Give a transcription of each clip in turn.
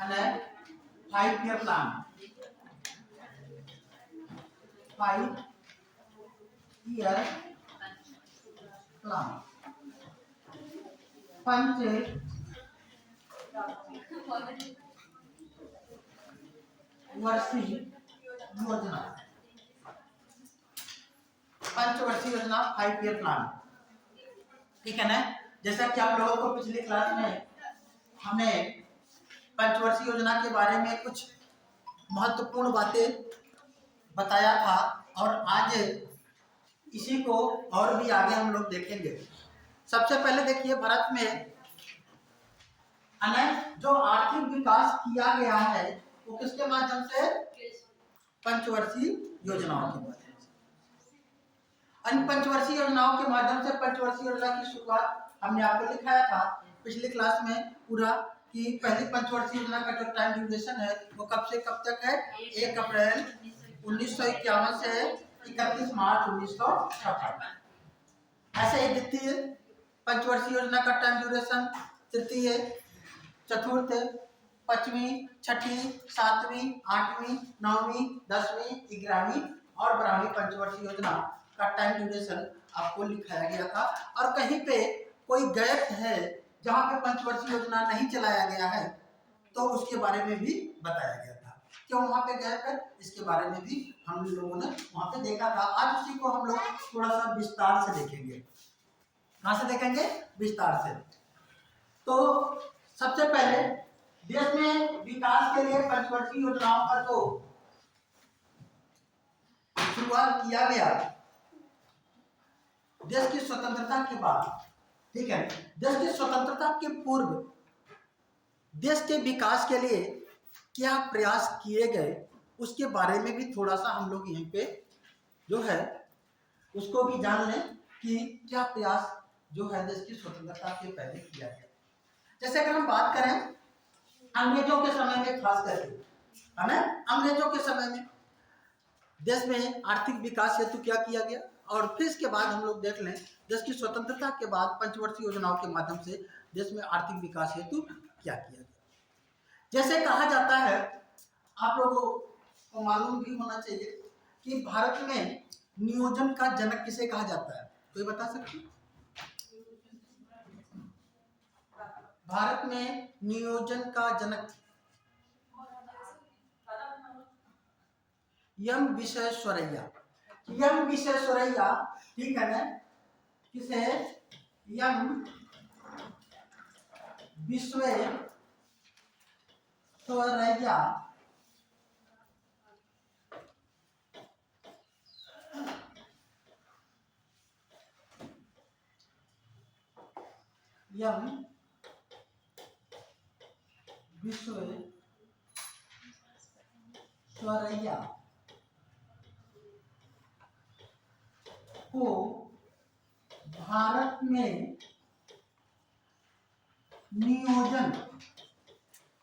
અને 5 year plan, 5 year plan, पंचवर्षीय योजना, पंचवर्षीय योजना 5 year प्लान। ठीक है ना। जैसा कि आप लोगों को पिछली क्लास में हमने पंचवर्षीय योजना के बारे में कुछ महत्वपूर्ण बातें बताया था और आज इसी को और भी आगे हम लोग देखेंगे। सबसे पहले देखिए, भारत में जो आर्थिक विकास किया गया है वो किसके माध्यम से? पंचवर्षीय योजनाओं के माध्यम से। अन्य पंचवर्षीय योजनाओं के माध्यम से पंचवर्षीय योजना की शुरुआत हमने आपको दिखाया था पिछली क्लास में पूरा कि पहली पंचवर्षीय योजना का जो टाइम ड्यूरेशन है वो कब से कब तक है? 1 अप्रैल 1951 से 31 मार्च 1966। ऐसे ही द्वितीय पंचवर्षीय योजना का टाइम ड्यूरेशन तृतीय, चतुर्थ, पांचवी, छठी, सातवीं, आठवीं, नौवीं, 10वीं, 11वीं और 12वीं पंचवर्षीय योजना का टाइम ड्यूरेशन आपको लिखाया गया था। और कहीं पे कोई गैप है जहां पे पंचवर्षीय योजना नहीं चलाया गया है तो उसके बारे में भी बताया गया था। क्यों वहां पे गैप है इसके बारे में भी हम लोगों ने वहां पे देखा था। आज उसी को हम लोग थोड़ा सा विस्तार से देखेंगे। कहां से देखेंगे? विस्तार से। तो सबसे पहले देश में विकास के लिए पंचवर्षीय योजनाओं का जो शुरुआत किया गया देश की स्वतंत्रता के बाद, ठीक है। देश की स्वतंत्रता के पूर्व देश के विकास के लिए क्या प्रयास किए गए उसके बारे में भी थोड़ा सा हम लोग यहीं पे जो है उसको भी जान लें कि क्या प्रयास जो है देश की स्वतंत्रता से पहले किया गया। जैसे अगर हम बात करें अंग्रेजों के समय में, खास करके है ना, अंग्रेजों के समय में देश में आर्थिक विकास हेतु क्या किया गया और फिर इसके बाद हम लोग देख लें देश की स्वतंत्रता के बाद पंचवर्षीय योजनाओं के माध्यम से देश में आर्थिक विकास हेतु क्या किया गया। जैसे कहा जाता है, आप लोगों को मालूम भी होना चाहिए कि भारत में नियोजन का जनक किसे कहा जाता है? कोई बता सकते? भारत में नियोजन का जनक एम विश्वेश्वरैया। एम विश्वेश्वरैया, ठीक है ना, किसे? एम विश्वेश्वरैया एम विश्वेश्वरैया को भारत में नियोजन,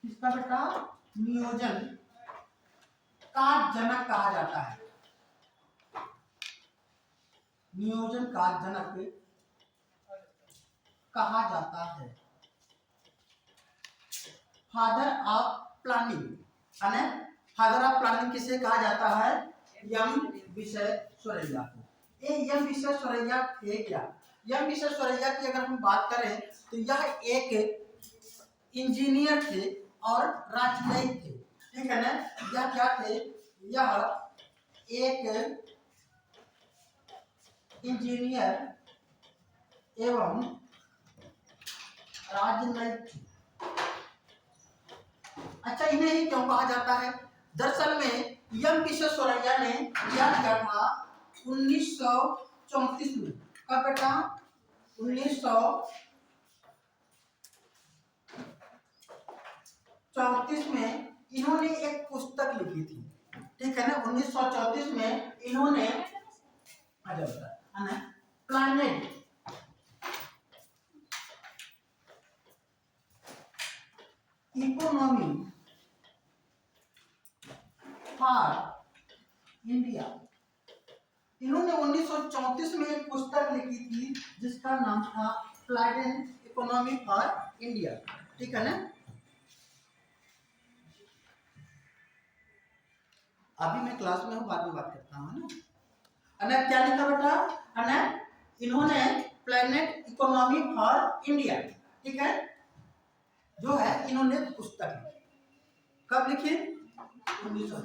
किसका बेटा? नियोजन का जनक कहा जाता है। नियोजन का जनक कहा जाता है। फादर ऑफ प्लानिंग, है ना। फादर ऑफ प्लानिंग किसे कहा जाता है? एम विश्वेश्वरैया को। ये एम विश्वेश्वरैया थे क्या? एम विश्वेश्वरैया की अगर हम बात करें तो यह एक इंजीनियर थे और राजनयिक थे, ठीक है ना। यह क्या थे? यह एक इंजीनियर एवं राजनयिक। अच्छा, इन्हें ही क्यों कहा जाता है? दरअसल में एम विश्वेश्वरैया ने क्या किया था 1934 में। कब बेटा? 1934 में इन्होंने एक पुस्तक लिखी थी, ठीक है ना। 1934 में इन्होंने प्लैनेट इकोनॉमी फॉर इंडिया, इन्होंने 1934 में एक पुस्तक लिखी थी जिसका नाम था प्लैनेट इकोनॉमी फॉर इंडिया, ठीक है ना। अभी मैं क्लास में हूँ, बाद में बात करता हूँ, है ना। अने क्या लिखा बेटा, अने इन्होंने प्लेनेट इकोनॉमी फॉर इंडिया, ठीक है, जो है इन्होंने पुस्तक कब लिखी, 1900,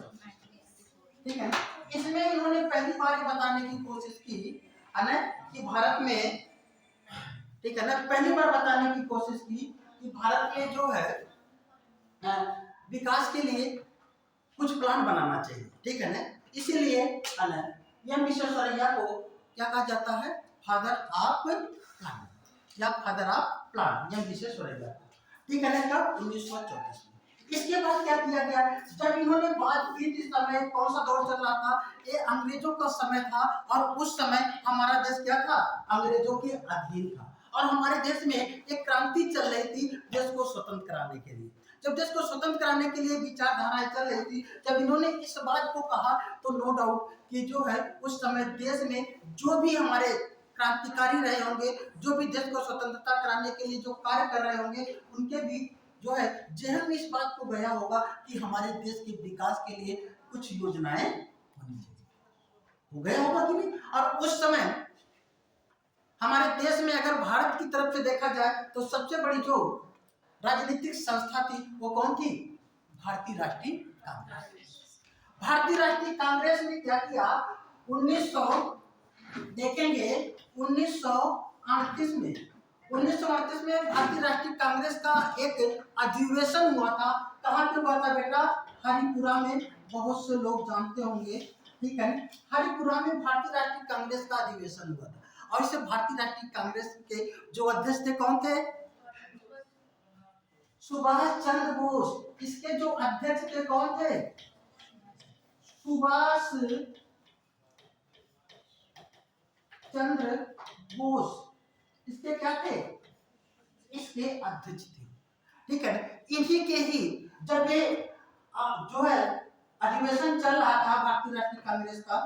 ठीक है। इसमें इन्होंने पहली बार बताने की कोशिश की है कि भारत में, ठीक है ना, पहली बार बताने की कोशिश की कि भारत में जो है विकास के लिए कुछ प्लान बनाना चाहिए, ठीक है ना। इसीलिए एम विश्वेश्वरैया को क्या कहा जाता है, फादर ऑफ प्लान या father of plan, M Visvesvaraya, ठीक है ना। कब, 1934 में। इसके बाद क्या किया गया, जब इन्होंने बात की थी, समय कौन सा दौर चल रहा था, ये अंग्रेजों का समय था, और उस समय हमारा देश क्या था, अंग्रेजों के अधीन था, और हमारे देश में एक क्रांति चल रही थी देश को स्वतंत्र कराने के लिए। जब देश को स्वतंत्र कराने के लिए विचारधाराएं चल रही थी, जब इन्होंने इस बात को कहा, तो नो डाउट कि जो है उस समय देश में जो भी हमारे क्रांतिकारी रहे होंगे, जो भी देश को स्वतंत्रता कराने के लिए जो कार्य कर रहे होंगे, उनके भी जो है जहन में इस बात को गया होगा कि हमारे देश के विकास के लिए कुछ योजनाएं होनी चाहिए, हो गया होगा कि नहीं। और उस समय हमारे देश में अगर भारत की तरफ से देखा जाए तो सबसे बड़ी जो राजनीतिक संस्था थी वो कौन थी, भारतीय राष्ट्रीय कांग्रेस। भारतीय राष्ट्रीय कांग्रेस ने क्या किया, 1900 देखेंगे 1938 में, 1938 में भारतीय राष्ट्रीय कांग्रेस का एक अधिवेशन हुआ था। कहाँ पे हुआ था बेटा, हरिपुरा में, बहुत से लोग जानते होंगे, ठीक है। हरिपुरा में भारतीय राष्ट्रीय कांग्रेस का अधिवेशन हुआ था, और इसे भारतीय राष्ट्रीय कांग्रेस के जो अध्यक्ष थे कौन थे, सुभाष चंद्र बोस। इसके जो अध्यक्ष थे कौन थे, सुभाष चंद्र बोस, इसके क्या थे, इसके अध्यक्ष थे, ठीक है। इन्हीं के ही जब ये जो है अधिवेशन चल रहा था भारतीय राष्ट्रीय कांग्रेस का,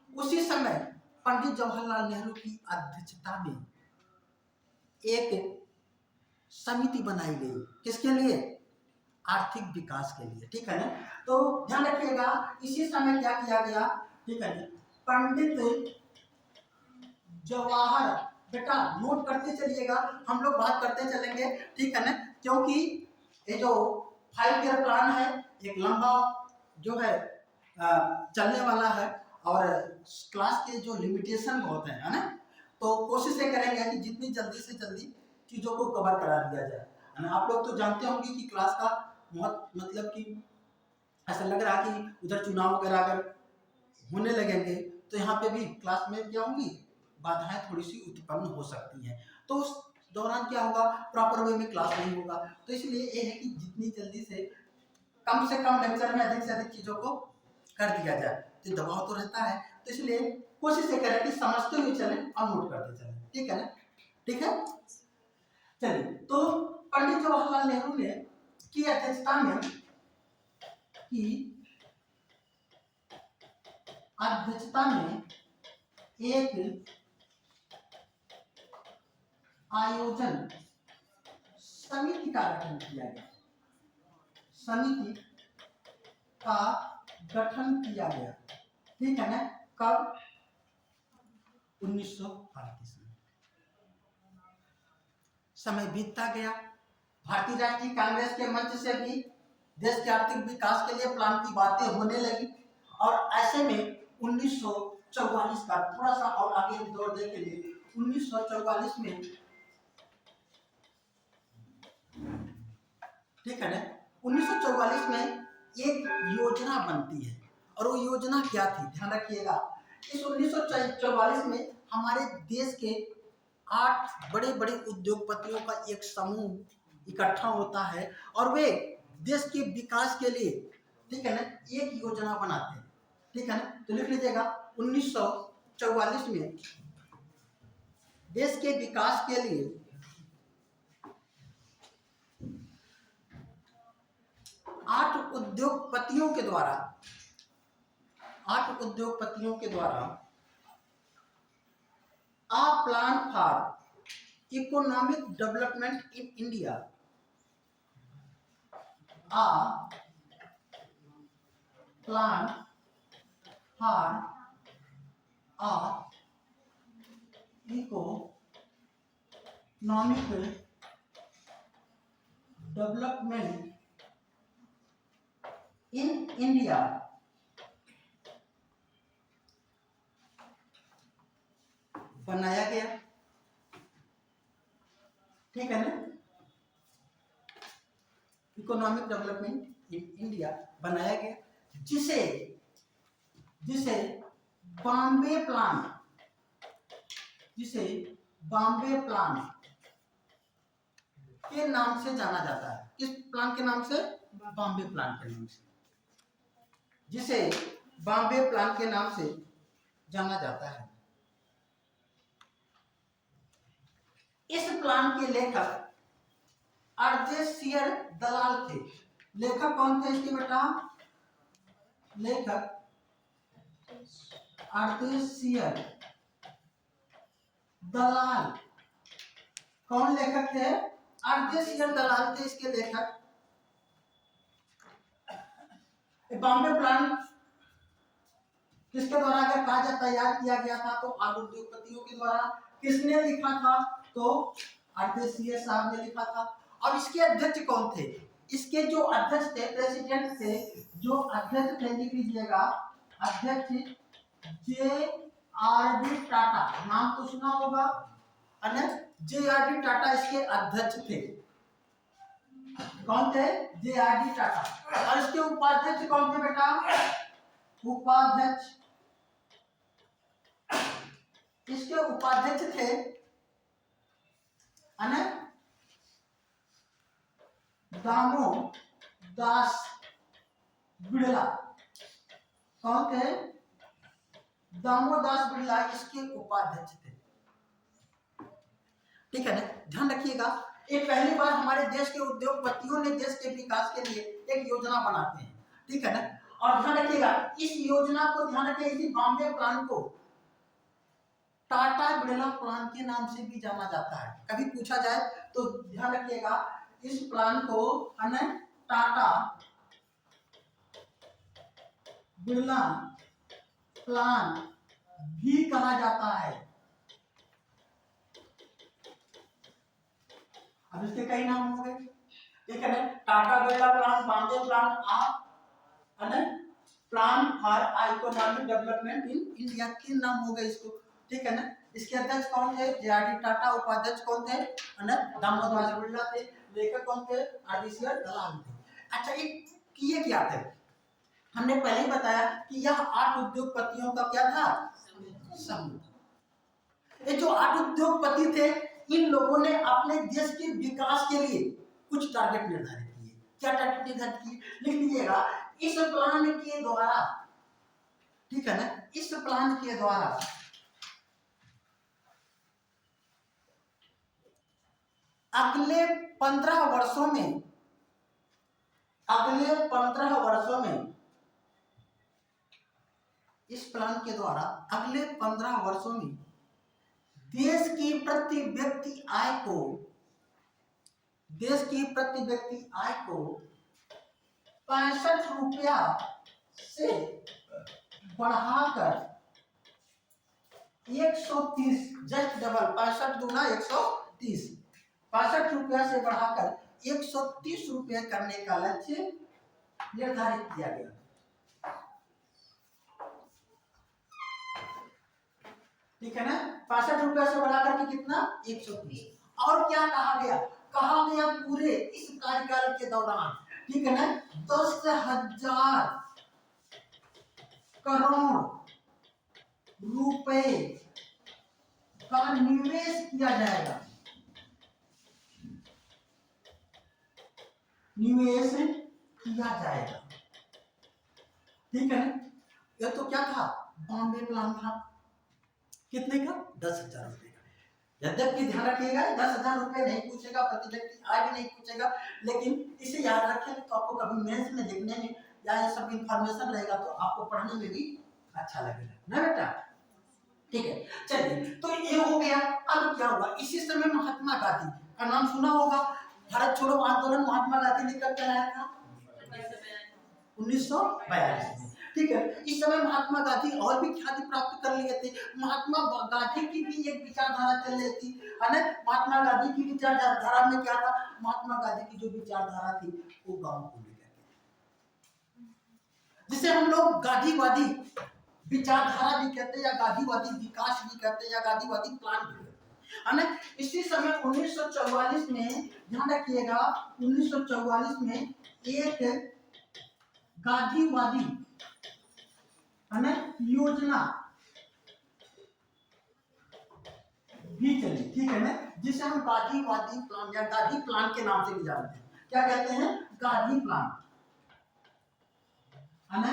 उसी समय पंडित जवाहरलाल नेहरू की अध्यक्षता में एक समिति बनाई गई, किसके लिए, आर्थिक विकास के लिए, ठीक है ना। तो ध्यान रखिएगा, इसी समय क्या किया गया, ठीक है, पंडित जवाहर, बेटा नोट करते चलिएगा, हम लोग बात करते चलेंगे, ठीक है ना, क्योंकि ये जो 5 ईयर प्लान है एक लंबा जो है चलने वाला है, और क्लास के जो लिमिटेशन बहुत है ना, तो कोशिश ये करेंगे कि जितनी जल्दी से जल्दी चीज़ों को कवर करा दिया जाए, है ना। आप लोग तो जानते होंगे कि क्लास का बहुत मतलब कि ऐसा लग रहा है कि उधर चुनाव वगैरह अगर होने लगेंगे तो यहाँ पे भी क्लास में क्या होंगी, बाधाएं थोड़ी सी उत्पन्न हो सकती हैं, तो उस दौरान क्या होगा, प्रॉपर वे में क्लास नहीं होगा। तो इसलिए ये है कि जितनी जल्दी से कम लेक्चर में अधिक से अधिक चीज़ों को कर दिया जाए, तो दबाव तो रहता है, तो इसलिए कोशिश ये करें कि समझते हुए चलें और नोट करते चलें, ठीक है ना, ठीक है। चलिए, तो पंडित जवाहरलाल नेहरू ने की अध्यक्षता में एक आयोजन समिति का गठन किया गया, समिति का गठन किया गया, ठीक है ना। कब, 1938 में। समय बीतता गया, भारतीय राष्ट्रीय कांग्रेस के मंच से भी देश के आर्थिक विकास के लिए प्लान की बातें होने लगी, और ऐसे में 1944 का थोड़ा सा और आगे दौर देख के लिए 1944 में, ठीक है ना, 1944 में एक योजना बनती है, और वो योजना क्या थी, ध्यान रखिएगा। इस 1944 में हमारे देश के 8 बड़े बड़े उद्योगपतियों का एक समूह इकट्ठा होता है, और वे देश के विकास के लिए, ठीक है ना, एक योजना बनाते हैं, ठीक है ना। तो लिख लीजिएगा, 1944 में देश के विकास के लिए 8 उद्योगपतियों के द्वारा a plan for economic development in India, a plan for economic development in India बनाया गया। ठीक है ना, इकोनॉमिक डेवलपमेंट इन इंडिया बनाया गया, जिसे जिसे बॉम्बे प्लान, जिसे बॉम्बे प्लान के नाम से जाना जाता है। किस प्लान के नाम से? बॉम्बे प्लान के नाम से, जिसे बॉम्बे प्लान के नाम से जाना जाता है। इस प्लान के लेखक अर्देशियर दलाल थे। लेखक कौन थे इसके बेटा? लेखक अर्देशियर दलाल। कौन लेखक थे? अर्देशियर दलाल थे इसके लेखक। बॉम्बे प्लान किसके द्वारा अगर कहा जाता तैयार किया गया था तो आठ उद्योगपतियों के द्वारा। किसने लिखा था? तो अर्देशियर साहब ने लिखा था। और इसके अध्यक्ष कौन थे? इसके जो अध्यक्ष थे, प्रेसिडेंट थे, जो अध्यक्ष थे, लिख लीजिएगा, अध्यक्ष जे.आर.डी. टाटा। नाम तो सुना होगा, जे.आर.डी. टाटा इसके अध्यक्ष थे। कौन थे? जे.आर.डी. टाटा। और इसके उपाध्यक्ष कौन थे बेटा? उपाध्यक्ष, इसके उपाध्यक्ष थे दामोदास बिड़ला। कौन थे? दामोदास बिड़ला इसके उपाध्यक्ष थे। ठीक है ना, ध्यान रखिएगा। ये पहली बार हमारे देश के उद्योगपतियों ने देश के विकास के लिए एक योजना बनाते हैं। ठीक है ना, और ध्यान रखिएगा इस योजना को, ध्यान रखिए इसी बॉम्बे प्लान को टाटा बिड़ला प्लान के नाम से भी जाना जाता है। कभी पूछा जाए तो ध्यान रखिएगा इस प्लान को टाटा बिड़ला प्लान भी कहा जाता है। अब इसके कई नाम हो गए। ठीक है ना, Tata Birla plan, Bombay plan, plan for economic development in India, तीन नाम हो गए इसको। ठीक है ना, इसके अध्यक्ष कौन थे? जे.आर.डी. टाटा। उपाध्यक्ष कौन थे? दामोदर बिड़ला थे। लेखक कौन थे? अर्देशियर दलाल थे। अच्छा, ये किए क्या थे? हमने पहले ही बताया कि यह 8 उद्योगपतियों का क्या था? समूह। ये जो 8 उद्योगपति थे, इन लोगों ने अपने देश के विकास के लिए कुछ टारगेट निर्धारित किए। क्या टारगेट निर्धारित किए? लिख लीजिएगा, इस प्लान के द्वारा, ठीक है ना, इस प्लान के द्वारा अगले 15 वर्षों में, अगले 15 वर्षों में इस प्लान के द्वारा अगले 15 वर्षों में देश की प्रति व्यक्ति आय को, देश की प्रति व्यक्ति आय को 65 रुपया से बढ़ाकर 130, जस्ट डबल, 65 दूना 130, 65 रुपया से बढ़ाकर 130 रुपये करने का लक्ष्य निर्धारित किया गया। ठीक है ना, 65 रुपया से बढ़ाकर के कितना? 130। और क्या कहा गया? कहा गया पूरे इस कार्यकाल के दौरान, ठीक है ना, 10,000 करोड़ रुपए का निवेश किया जाएगा। निवेश किया जाएगा। ठीक है ना, ये तो क्या था? बॉम्बे प्लान था। कितने का? 10,000 रुपए का। यद्यपि ध्यान रखिएगा 10,000 रुपए नहीं पूछेगा, प्रति व्यक्ति आय भी नहीं पूछेगा, लेकिन इसे याद रखें तो आपको कभी मेंस में लिखने में या ये सब इंफॉर्मेशन रहेगा तो आपको पढ़ने में भी अच्छा लगेगा ना बेटा। ठीक है, चलिए, तो ये हो गया। अब क्या हुआ? इसी समय महात्मा गांधी का नाम सुना होगा। भारत छोड़ो आंदोलन महात्मा गांधी ने कब चलाया था? 1942 में। ठीक है। इस समय महात्मा गांधी और भी ख्याति प्राप्त कर लिए थे। महात्मा गांधी की भी एक विचारधारा चल रही थी, है ना। महात्मा गांधी की विचारधारा में क्या था, महात्मा गांधी की जो विचारधारा थी वो गांव को लेकर के, जिसे हम लोग गांधीवादी विचारधारा भी कहते हैं, या गांधीवादी विकास भी कहते हैं, या गांधीवादी प्लान भी कहते हैं, है ना। इसी समय 1944 में, ध्यान रखिएगा, 1944 में एक गांधीवादी, है ना, योजना भी चली, ठीक है ना, जिसे हम गांधीवादी प्लान या गांधी प्लान के नाम से भी जानते हैं। क्या कहते हैं, गांधी प्लान, है ना।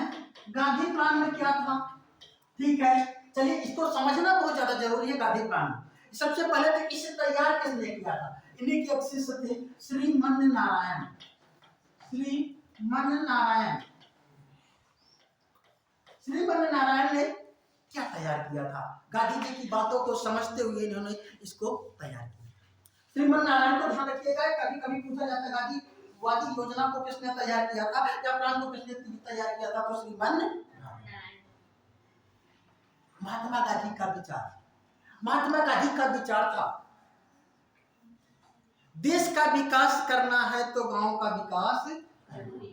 गांधी प्लान में क्या था, ठीक है, चलिए इसको समझना बहुत ज्यादा जरूरी है। गांधी प्लान सबसे पहले तो इसे तैयार किसने किया था, इन्हीं के एक शिष्य थे श्रीमन नारायण। श्रीमन नारायण ने क्या तैयार किया था, गांधी जी की बातों को समझते हुए इन्होंने इसको तैयार किया। श्रीमन नारायण को ध्यान रखिएगा, कभी कभी पूछा जाता है गांधीवादी योजना को किसने तैयार किया था या प्लान को किसने तैयार किया था, तो श्रीमन नारायण। महात्मा गांधी का विचार, महात्मा गांधी का विचार था देश का विकास करना है तो गांव का विकास जरूरी,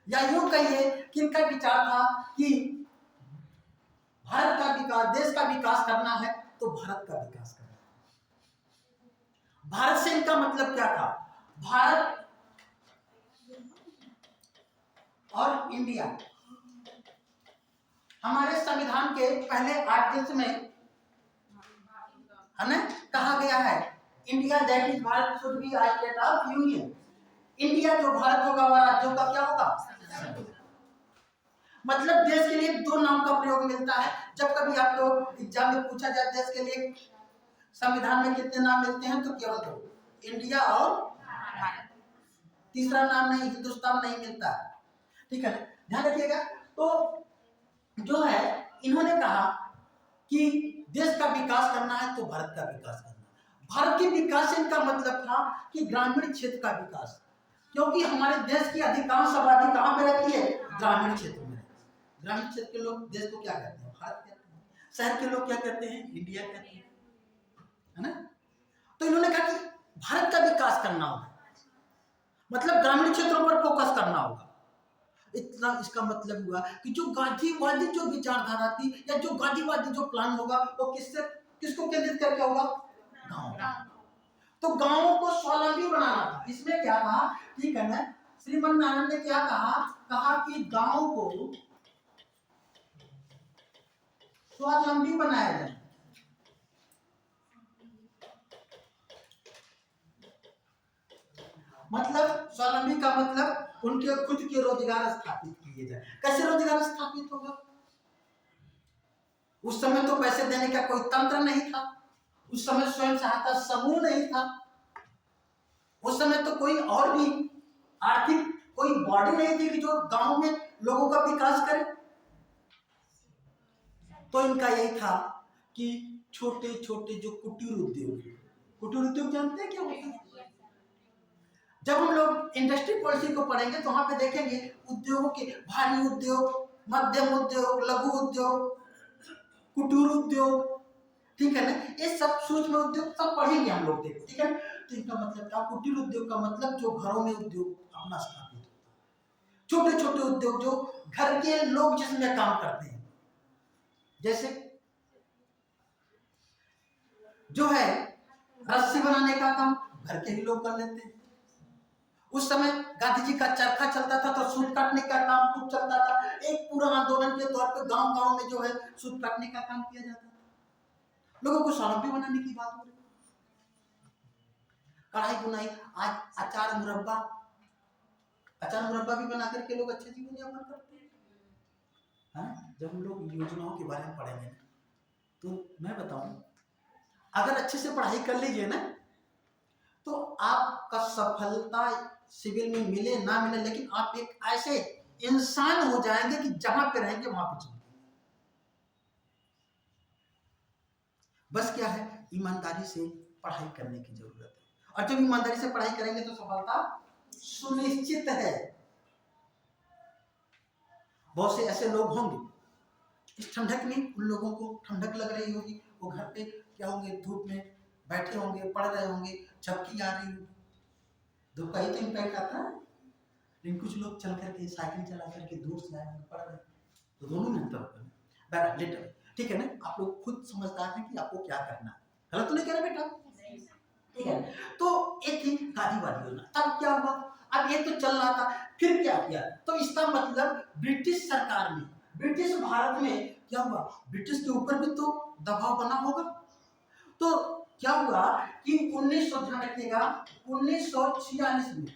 या यूं कहिए कि इनका विचार था कि भारत का विकास, देश का विकास करना है तो भारत का विकास करना है। भारत से इनका मतलब क्या था, भारत और इंडिया। हमारे संविधान के पहले आर्टिकल्स में, है ना, कहा गया है India that is Bharat should be a state of union. India जो भारत होगा वह राज्यों का क्या होगा, मतलब देश के लिए दो नाम का प्रयोग मिलता है। जब कभी आप लोग एग्जाम में पूछा जाए देश के लिए संविधान में कितने नाम मिलते हैं, तो केवल दो, इंडिया और भारत, तीसरा नाम नहीं, हिंदुस्तान नहीं मिलता है, ठीक है, ध्यान रखिएगा। तो जो है इन्होंने कहा कि देश का विकास करना है तो भारत का विकास करना है। भारत के विकास से इनका मतलब था कि ग्रामीण क्षेत्र का विकास, क्योंकि हमारे देश की अधिकांश आबादी कहाँ पे रहती है, ग्रामीण क्षेत्र में। ग्रामीण क्षेत्र के लोग देश को क्या कहते हैं, भारत कहते हैं। शहर के लोग क्या कहते हैं, इंडिया कहते हैं, है ना। तो इन्होंने कहा कि भारत का विकास करना होगा, मतलब ग्रामीण क्षेत्रों पर फोकस करना होगा। इतना इसका मतलब हुआ कि जो गांधीवादी जो विचारधारा थी या जो गांधीवादी जो प्लान होगा वो किसको केंद्रित करके होगा, गांव। तो गांवों को स्वावलंबी बनाना था। इसमें क्या था, ठीक है ना, श्रीमन नारायण ने क्या कहा कि गांव को स्वावलंबी बनाया जाए। मतलब स्वावलंबी का मतलब उनके खुद के रोजगार स्थापित किए जाए। कैसे रोजगार स्थापित होगा, उस समय तो पैसे देने का कोई तंत्र नहीं था, उस समय स्वयं सहायता समूह नहीं था, उस समय तो कोई और भी आर्थिक कोई बॉडी नहीं थी कि जो गांव में लोगों का विकास करे। तो इनका यही था कि छोटे छोटे जो कुटीर उद्योग जानते हैं क्या होता है। जब हम लोग इंडस्ट्री पॉलिसी को पढ़ेंगे तो वहां पे देखेंगे उद्योगों के भारी उद्योग, मध्यम उद्योग, लघु उद्योग, कुटीर उद्योग, ठीक है ना, ये सब सूक्ष्म उद्योग सब पढ़ेंगे हम लोग, ठीक है। तो इनका मतलब क्या, कुटीर उद्योग का मतलब जो घरों में उद्योग अपना स्थापित होता है, छोटे छोटे उद्योग जो घर के लोग जिसमें काम करते हैं, जैसे जो है रस्सी बनाने का काम घर के ही लोग कर लेते हैं। उस समय गांधी जी का चरखा चलता था तो सूत काटने का काम खूब चलता था। एक पूरा आंदोलन के तौर पे गांव गांव में जो है सूत काटने का काम किया जाता था। लोगों को स्वावलंबी बनाने की बात हो रही, कढ़ाई बुनाई, आज अचार मुरब्बा भी बना करके लोग अच्छे जीवन यापन करते हैं। जब हम लोग योजनाओं के बारे में पढ़ेंगे तो मैं बताऊं, अगर अच्छे से पढ़ाई कर लीजिए ना तो आपका सफलता सिविल में मिले ना मिले, लेकिन आप एक ऐसे इंसान हो जाएंगे कि जहां पे रहेंगे वहां पे चलेंगे। बस क्या है, ईमानदारी से पढ़ाई करने की जरूरत है, और जब ईमानदारी से पढ़ाई करेंगे तो सफलता सुनिश्चित है। बहुत से ऐसे लोग होंगे इस ठंडक में, उन लोगों को ठंडक लग रही होगी, वो घर पे क्या होंगे, धूप में बैठे होंगे, पढ़ रहे होंगे, झपकी आ रही होगी, धूप का ही तो इम्पैक्ट आता है। लेकिन कुछ लोग चल करके साइकिल चला करके दूर से आए पढ़ रहे, तो दोनों मिलता होगा लेटर। ठीक है ना, आप लोग खुद समझदार हैं कि आपको क्या करना है, गलत तो नहीं कह रहे बेटा, ठीक है। तो एक ही गांधीवादी योजना, तब क्या हुआ, अब ये तो चल रहा था, फिर क्या किया, तो इसका मतलब ब्रिटिश सरकार ने, ब्रिटिश भारत में क्या हुआ, ब्रिटिश के ऊपर भी तो दबाव बना होगा। तो क्या हुआ कि 1946 में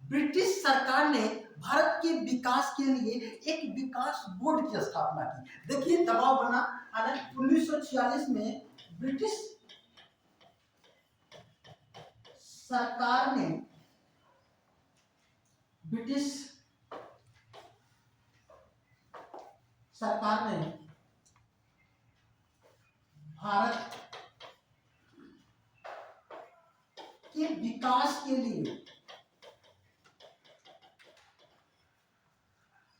ब्रिटिश सरकार ने भारत के विकास के लिए एक विकास बोर्ड की स्थापना की। देखिए दबाव बना, 1946 में ब्रिटिश सरकार ने भारत के विकास के लिए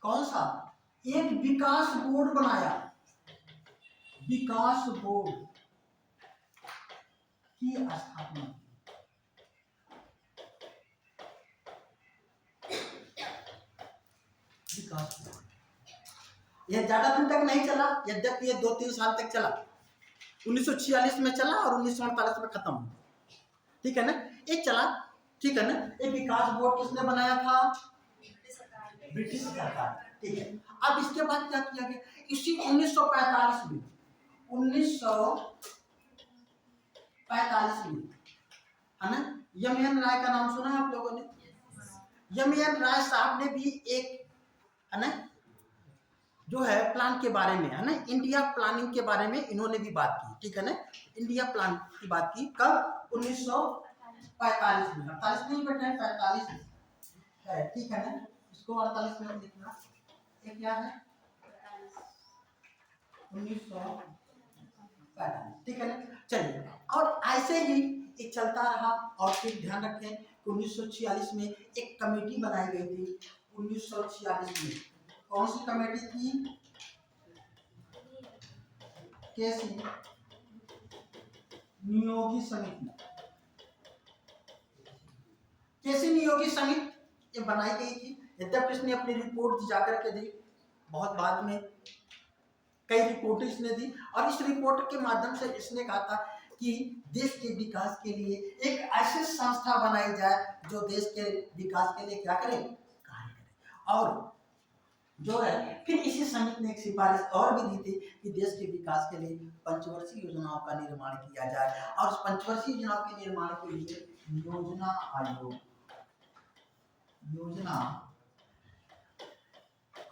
कौन सा, एक विकास बोर्ड बनाया, विकास बोर्ड की स्थापना की। यह ज्यादा दिन तक नहीं चला, यद्यपि ये 2-3 साल तक चला, 1946 में चला और 1948 में खत्म हुआ, ठीक है ना, ये चला, ठीक है ना। ये विकास बोर्ड किसने बनाया था, ब्रिटिश सरकार, ठीक है। अब इसके बाद क्या किया गया, इसी 1945 में, 1945 में, है ना, एम.एन. राय का नाम सुना है आप लोगों ने, एम.एन. राय साहब ने भी एक, है ना, जो है प्लान के बारे में, है ना, इंडिया प्लानिंग के बारे में इन्होंने भी बात की, ठीक है ना, इंडिया प्लान की बात की, कब, 1945 में, 48 नहीं बेटा 45 है, ठीक है ना, इसको 48 में लिखना, ये क्या है 1945, ठीक है ना। चलिए, और ऐसे ही ये चलता रहा, और फिर ध्यान रखें कि 1946 में एक कमेटी बनाई गई थी, 1946 में, कौन सी कमेटी थी, कैसी, नियोगी समिति, कैसी नियोगी समिति ये बनाई गई थी, यद्यपि इसने अपनी रिपोर्ट जाकर के दी, बहुत बाद में कई रिपोर्ट इसने दी, और इस रिपोर्ट के माध्यम से इसने कहा था कि देश के विकास के लिए एक ऐसी संस्था बनाई जाए जो देश के विकास के लिए क्या करे, कार्य करे। और जो है फिर इसी समिति ने एक सिफारिश और भी दी थी कि देश के विकास के लिए पंचवर्षीय योजनाओं का निर्माण किया जाए, और उस पंचवर्षीय योजनाओं के निर्माण के लिए योजना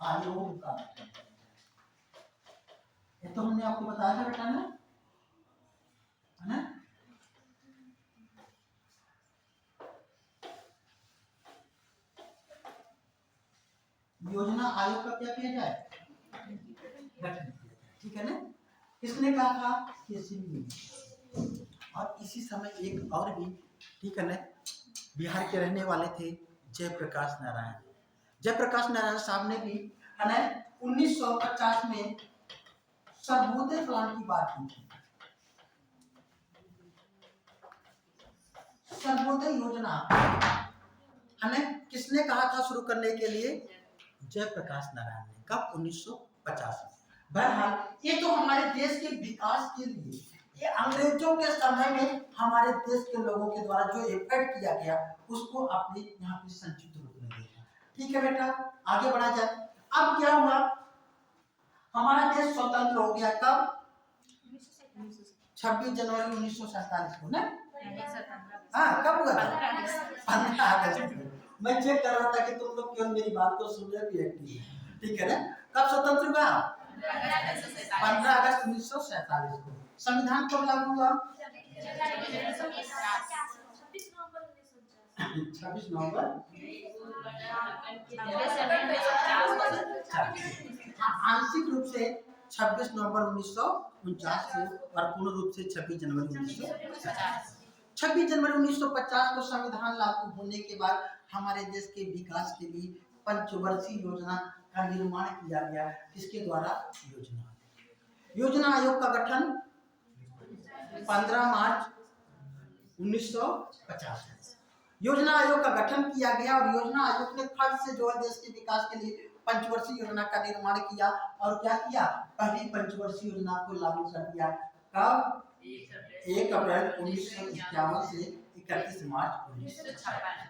आयोग का, ये तो हमने आपको बताया था बेटा ना, है ना, योजना आयोग का क्या किया जाए, गठन किया जाए, ठीक है ना। किसने कहा था, और इसी समय एक और भी, ठीक है ना, बिहार के रहने वाले थे जयप्रकाश नारायण, जयप्रकाश नारायण साहब ने भी, है ना, 1950 में सर्वोदय प्लान की बात की थी, सर्वोदय योजना, है ना, किसने कहा था शुरू करने के लिए, जयप्रकाश नारायण ने, कब, 1950 में। बहरहाल ये तो हमारे देश के विकास के लिए, ये अंग्रेजों के समय में हमारे देश के लोगों के द्वारा जो एफर्ट किया गया उसको आपने यहाँ पे संक्षिप्त रूप में देखा, ठीक है बेटा, आगे बढ़ा जाए। अब क्या हुआ, हमारा देश स्वतंत्र हो गया, कब, 26 जनवरी 1947 को ना, हाँ कब हुआ था, 15 अगस्त। मैं चेक कर रहा था कि तुम लोग क्यों मेरी बात को सुन रहे हो, ठीक है ना। कब स्वतंत्र हुआ, 15 अगस्त 1947 को। संविधान कब लागू हुआ, 26 नवंबर। आंशिक रूप से 26 नवंबर 1949 को, और पूर्ण रूप से 26 जनवरी 1950। 26 जनवरी 1950 को संविधान लागू होने के बाद हमारे देश के विकास के लिए पंचवर्षीय योजना का निर्माण किया गया। किसके द्वारा? योजना आयोग का गठन 15 मार्च 1950 में योजना आयोग का गठन किया गया और योजना आयोग ने फट से जो है देश के विकास के लिए पंचवर्षीय योजना का निर्माण किया और क्या किया? पहली पंचवर्षीय योजना को लागू कर दिया। कब? 1 अप्रैल 1951 से 31 मार्च 1956।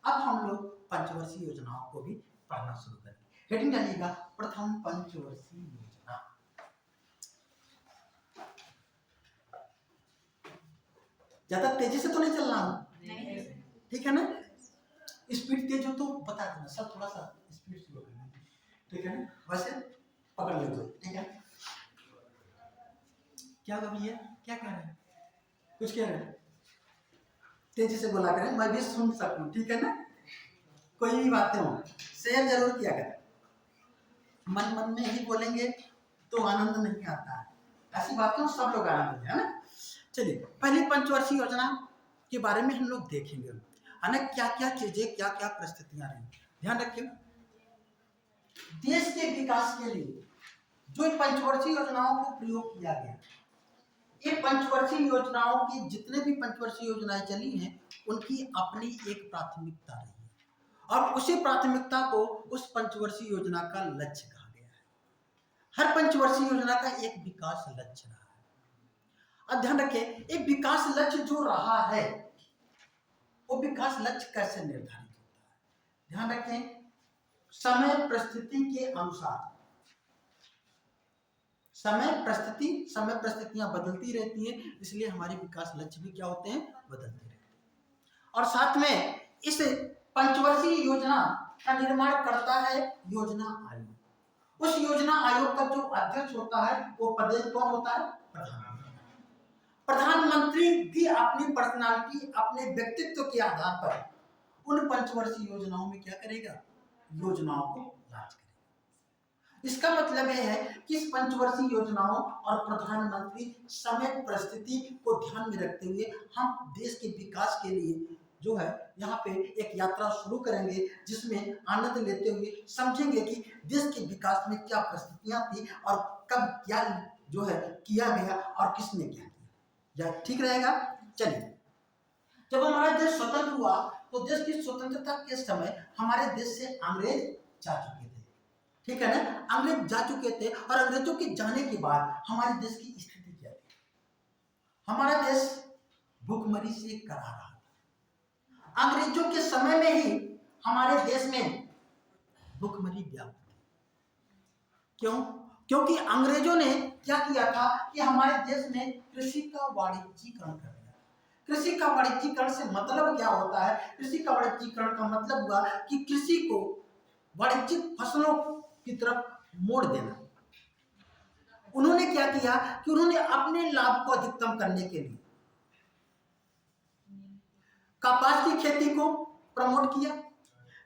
अब हम लोग पंचवर्षीय योजनाओं को भी पढ़ना शुरू करेंगे। हेडिंग डालिएगा, प्रथम पंचवर्षीय योजना। ज्यादा तेजी से तो नहीं चलना हो, ठीक है ना? स्पीड तेज हो तो बता देना, सब थोड़ा सा स्पीड स्लो करना, ठीक है ना? वैसे पकड़ लो, ठीक है? क्या भैया, क्या कह रहे हैं? कुछ कह रहे हैं? तेजी से बोला करें, मैं भी सुन सकूं, ठीक है ना? कोई भी बातें हो शेयर जरूर किया करें। मन में ही बोलेंगे तो आनंद नहीं आता है, ऐसी बातों सब लोग आनंद है ना? चलिए, पहली पंचवर्षीय योजना के बारे में हम लोग देखेंगे, है ना? क्या क्या चीजें, क्या क्या परिस्थितियां रही। ध्यान रखिए, देश के विकास के लिए जो पंचवर्षीय योजनाओं को प्रयोग किया गया, ये पंचवर्षीय योजनाओं की जितने भी पंचवर्षीय योजनाएं चली हैं उनकी अपनी एक प्राथमिकता रही है और उसी प्राथमिकता को उस पंचवर्षीय योजना का लक्ष्य कहा गया है। हर पंचवर्षीय योजना का एक विकास लक्ष्य रहा है। अब ध्यान रखें, एक विकास लक्ष्य जो रहा है वो विकास लक्ष्य कैसे निर्धारित होता है? ध्यान रखें, समय परिस्थिति के अनुसार, समय परिस्थितियां बदलती रहती हैं, इसलिए हमारे विकास लक्ष्य भी क्या होते हैं? बदलते रहते हैं। और साथ में इस पंचवर्षीय योजना का निर्माण करता है योजना आयोग। उस योजना आयोग का जो अध्यक्ष होता है वो पद कौन होता है? प्रधानमंत्री भी अपनी पर्सनालिटी, अपने व्यक्तित्व के आधार पर उन पंचवर्षीय योजनाओं में क्या करेगा? योजनाओं को लॉन्च करेगा। इसका मतलब यह है कि इस पंचवर्षीय योजनाओं और प्रधानमंत्री समय परिस्थिति को ध्यान में रखते हुए हम देश के विकास के लिए जो है यहाँ पे एक यात्रा शुरू करेंगे, जिसमें आनंद लेते हुए समझेंगे कि देश के विकास में क्या परिस्थितियां थी और कब क्या जो है किया गया और किसने क्या किया। ठीक रहेगा? चलिए, जब हमारा देश स्वतंत्र हुआ तो देश की स्वतंत्रता के समय हमारे देश से अंग्रेज जा चुके थे, ठीक है ना? अंग्रेज जा चुके थे और अंग्रेजों के जाने के बाद हमारे देश की स्थिति क्या थी? हमारा देश भूखमरी से करा रहा था। अंग्रेजों के समय में ही हमारे देश में भूखमरी व्याप्त थी। क्यों? क्योंकि अंग्रेजों ने क्या किया था कि हमारे देश में कृषि का वाणिज्यीकरण कर दिया। कृषि का वाणिज्यीकरण से मतलब क्या होता है? कृषि का वाणिज्यीकरण का मतलब हुआ कि कृषि को वाणिज्यिक फसलों की तरफ मोड़ देना। उन्होंने क्या किया कि उन्होंने अपने लाभ को अधिकतम करने के लिए कपास की खेती को प्रमोट किया,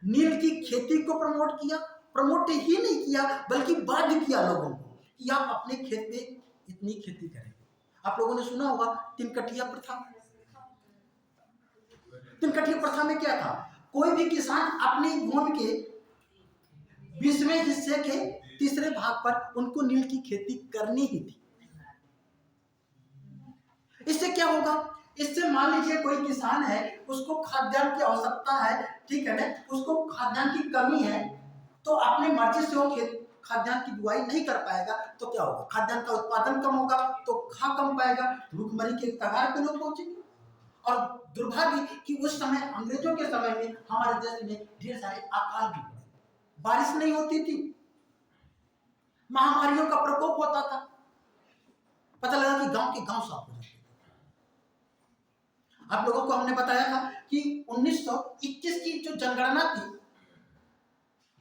नील की खेती को प्रमोट किया। प्रमोट ही नहीं किया बल्कि बाध्य किया लोगों को कि आप अपने खेत में इतनी खेती करें। आप लोगों ने सुना होगा तिनकठिया प्रथा। तिनकठिया प्रथा में क्या था? कोई भी किसान अपनी भूमि के 20वें हिस्से के तीसरे भाग पर उनको नील की खेती करनी ही थी। इससे क्या होगा? इससे मान लीजिए कोई किसान है, उसको खाद्यान्न की आवश्यकता है, ठीक है ना? उसको खाद्यान्न की कमी है, तो अपनी मर्जी से वो खाद्यान्न की बुआई नहीं कर पाएगा तो क्या होगा? खाद्यान्न का उत्पादन कम होगा तो खा कम पाएगा, भूखमरी के कगार पे लोग पहुंचेंगे। और दुर्भाग्य कि उस समय अंग्रेजों के समय में हमारे देश में ढेर सारे अकाल भी पड़े, बारिश नहीं होती थी, महामारियों का प्रकोप होता था। पता लगा कि गांव के गांव साफ हो जाते थे। आप लोगों को हमने बताया था कि 1921 की जो जनगणना थी,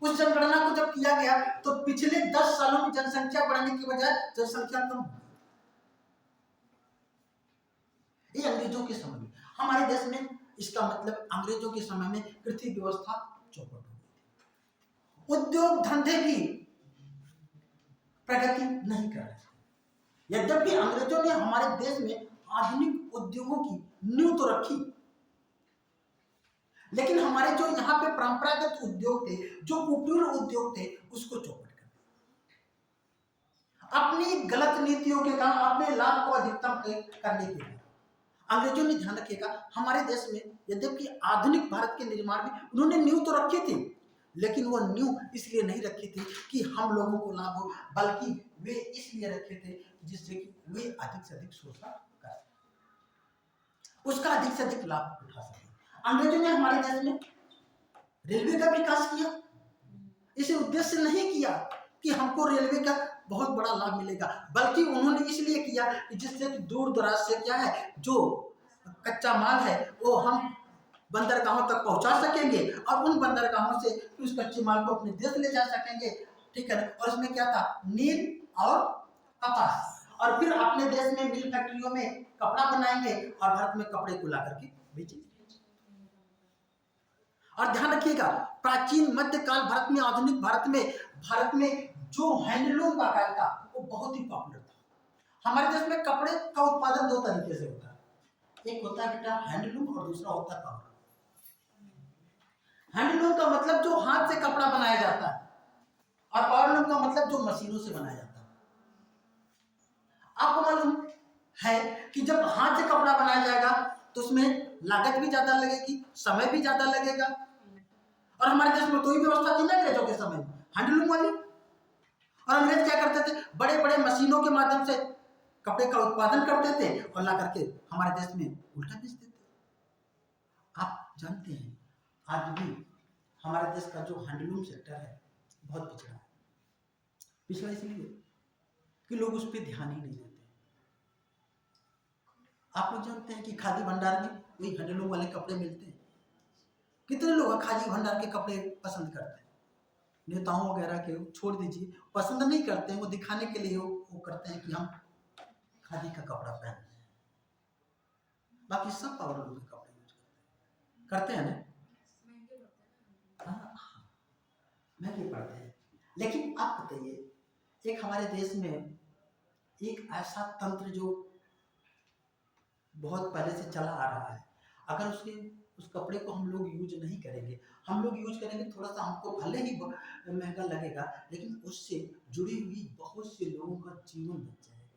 उस जनगणना को जब किया गया तो पिछले 10 सालों में जनसंख्या बढ़ने की बजाय जनसंख्या कम हुई। ये अंग्रेजों के समय में हमारे देश में, इसका मतलब अंग्रेजों के समय में कृषि व्यवस्था चौपट हो गई थी। उद्योग धंधे भी प्रगति नहीं कर रहे थे। यद्यपि अंग्रेजों ने हमारे देश में आधुनिक उद्योगों की नींव तो रखी, लेकिन हमारे जो यहाँ पे परंपरागत उद्योग थे, जो कुटीर उद्योग थे, उसको चौपट कर दिया। अपनी गलत नीतियों के कारण, अपने लाभ को अधिकतम करने के लिए अंग्रेजों ने, ध्यान रखिएगा, हमारे देश में यद्यपि आधुनिक भारत के निर्माण में उन्होंने नींव तो रखी थी, लेकिन वो नींव इसलिए नहीं रखी थी कि हम लोगों को लाभ हो, बल्कि वे इसलिए रखे थे जिससे कि वे अधिक से अधिक शोषण कर सके, उसका अधिक से अधिक लाभ उठा सके। अंग्रेजों ने हमारे देश में रेलवे का विकास किया, इसे उद्देश्य नहीं किया कि हमको रेलवे का बहुत बड़ा लाभ मिलेगा, बल्कि उन्होंने इसलिए किया कि जिससे कि दूर दराज से क्या है, जो कच्चा माल है वो हम बंदरगाहों तक पहुंचा सकेंगे और उन बंदरगाहों से उस कच्चे माल को अपने देश ले जा सकेंगे, ठीक है। और इसमें क्या था, नील और कपास, और फिर अपने देश में मिल फैक्ट्रियों में कपड़ा बनाएंगे और भारत में कपड़े को ला करके बेचेंगे। और ध्यान रखिएगा, प्राचीन मध्यकाल भारत में, आधुनिक भारत में जो हैंडलूम का कार्य था वो बहुत ही पॉपुलर था। हमारे देश में कपड़े का उत्पादन दो तरीके से होता है, एक होता है बेटा हैंडलूम और दूसरा होता है पावर। हैंडलूम का मतलब जो हाथ से कपड़ा बनाया जाता है, और पावरलूम का मतलब जो मशीनों से बनाया जाता है। आपको मालूम है कि जब हाथ से कपड़ा बनाया जाएगा तो उसमें लागत भी ज्यादा लगेगी, समय भी ज्यादा लगेगा, और हमारे देश में तो ही व्यवस्था थी ना अंग्रेजों के समय में हैंडलूम वाली। और अंग्रेज क्या करते थे, बड़े बड़े मशीनों के माध्यम से कपड़े का उत्पादन करते थे और ला करके हमारे देश में उल्टा बेचते थे। आप जानते हैं आज भी हमारे देश का जो हैंडलूम सेक्टर है बहुत पिछड़ा है। पिछड़ा इसलिए कि लोग उस पर ध्यान ही नहीं देते। आप लोग जानते हैं कि खादी भंडार में वही हैंडलूम वाले कपड़े मिलते हैं। कितने लोग खादी भंडार के कपड़े पसंद करते हैं, नेताओं वगैरह के छोड़ दीजिए, पसंद नहीं करते हैं, वो दिखाने के लिए वो करते हैं कि हम खादी का कपड़ा पहन रहे हैं, बाकी सब पावरलूम के कपड़े यूज करते हैं ना। हाँ, महंगे पड़ते हैं। लेकिन आप बताइए, एक हमारे देश में एक ऐसा तंत्र जो बहुत पहले से चला आ रहा है, अगर उस कपड़े को हम लोग यूज नहीं करेंगे, हम लोग यूज करेंगे, थोड़ा सा हमको भले ही महंगा लगेगा, लेकिन उससे जुड़ी हुई बहुत से लोगों का जीवन बच जाएगा।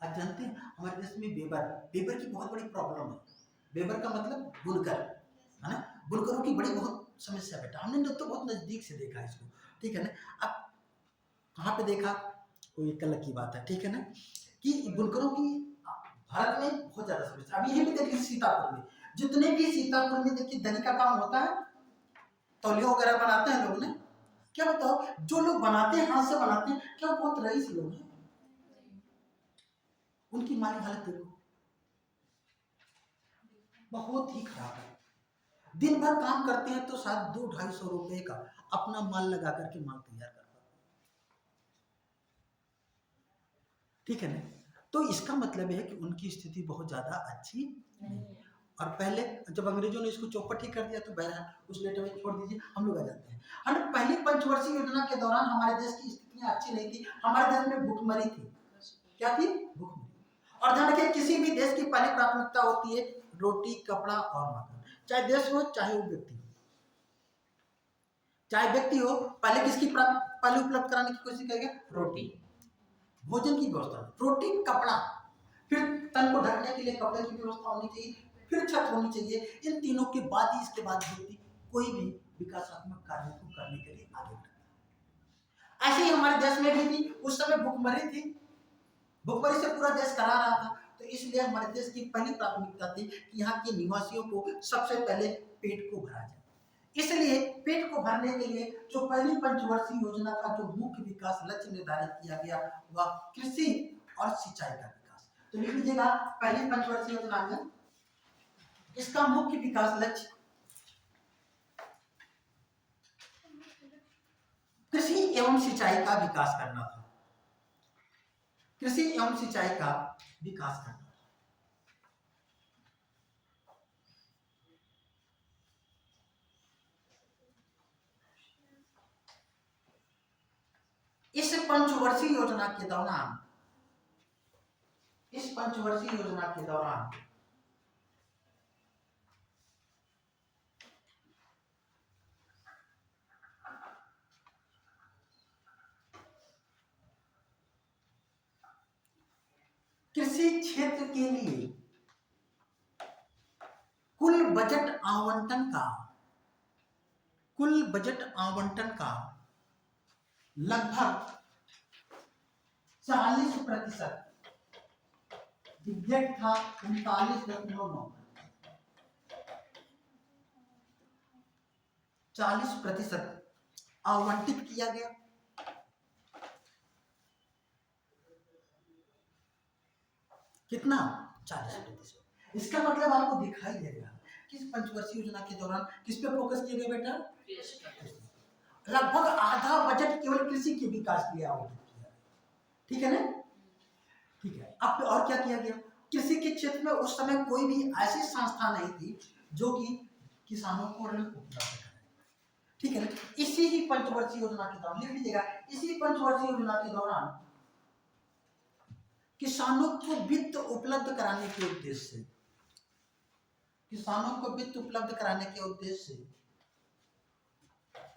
आप जानते हैं हमारे देश में वेबर की बहुत बड़ी प्रॉब्लम है। वेबर का मतलब बुनकर है ना, बुनकरों की बड़ी बहुत समस्या बेटा, हमने तो बहुत नजदीक से देखा इसको, ठीक है ना। अब कहाँ पे देखा, कोई कल की बात है, ठीक है ना, कि बुनकरों की भारत में बहुत ज्यादा समस्या। अभी यही भी देखिए सीतापुर में, जितने भी सीतापुर में देखिए दरी का काम होता है, तौलिया वगैरह बनाते हैं लोग ने, क्या बताओ, जो लोग बनाते हैं, हाथ से बनाते हैं, क्या वो बहुत रईस लोग हैं? उनकी माली हालत देखो, बहुत ही खराब है। दिन भर काम करते हैं तो शायद 200-250 रुपए का अपना माल लगा करके माल तैयार कर पाते, ठीक है ना। तो इसका मतलब है कि उनकी स्थिति बहुत ज्यादा अच्छी नहीं है। और पहले जब अंग्रेजों ने इसको चौपट ही कर दिया तो बहरहाल उस लेटर में छोड़ दीजिए, हम लोग आ जाते हैं। और पहली पंचवर्षीय योजना के दौरान हमारे देश की स्थितियां अच्छी नहीं थी, हमारे देश में भूखमरी थी। क्या थी? भूखमरी। और ध्यान रखिए, किसी भी देश की पहली प्राथमिकता होती है रोटी, कपड़ा और मकान, चाहे देश हो चाहे वो व्यक्ति हो, चाहे व्यक्ति हो, पहले किसकी पहले उपलब्ध कराने की कोशिश करेगा? रोटी, भोजन की व्यवस्था, रोटी, कपड़ा, फिर तन को ढकने के लिए कपड़े की व्यवस्था होनी चाहिए, फिर छत होनी चाहिए। इन तीनों के बाद ही इसके बाद व्यक्ति कोई भी विकासात्मक कार्य को करने के लिए आगे बढ़ता है। ऐसे ही हमारे देश में भी थी, उस समय भूखमरी थी, भूखमरी से पूरा देश करा रहा था, तो इसलिए हमारे देश की पहली प्राथमिकता थी कि यहाँ के निवासियों को सबसे पहले पेट को भरा जाए। इसलिए पेट को भरने के लिए जो पहली पंचवर्षीय योजना का जो मुख्य विकास लक्ष्य निर्धारित किया गया वह कृषि और सिंचाई का विकास। तो लिख लीजिएगा, पहली पंचवर्षीय योजना में इसका मुख्य विकास लक्ष्य कृषि एवं सिंचाई का विकास करना था, कृषि एवं सिंचाई का विकास करना। इस पंचवर्षीय योजना के दौरान, इस पंचवर्षीय योजना के दौरान कृषि क्षेत्र के लिए कुल बजट आवंटन का लगभग 40% एग्जैक्ट था 39.9 40% आवंटित किया गया। कितना? 40%। इसका मतलब आपको दिखाई देगा कि पंचवर्षीय योजना के दौरान किस पे फोकस किया गया बेटा? लगभग आधा बजट केवल कृषि के विकास के लिए आवंटित किया। ठीक है ना? ठीक है। अब और क्या किया गया? कृषि के क्षेत्र में उस समय कोई भी ऐसी संस्था नहीं थी जो कि किसानों को ऋण उपलब्ध कराए। ठीक है ना? इसी ही पंचवर्षीय योजना के दौरान, लिख लीजिएगा, इसी पंचवर्षीय योजना के दौरान किसानों को वित्त उपलब्ध कराने के उद्देश्य से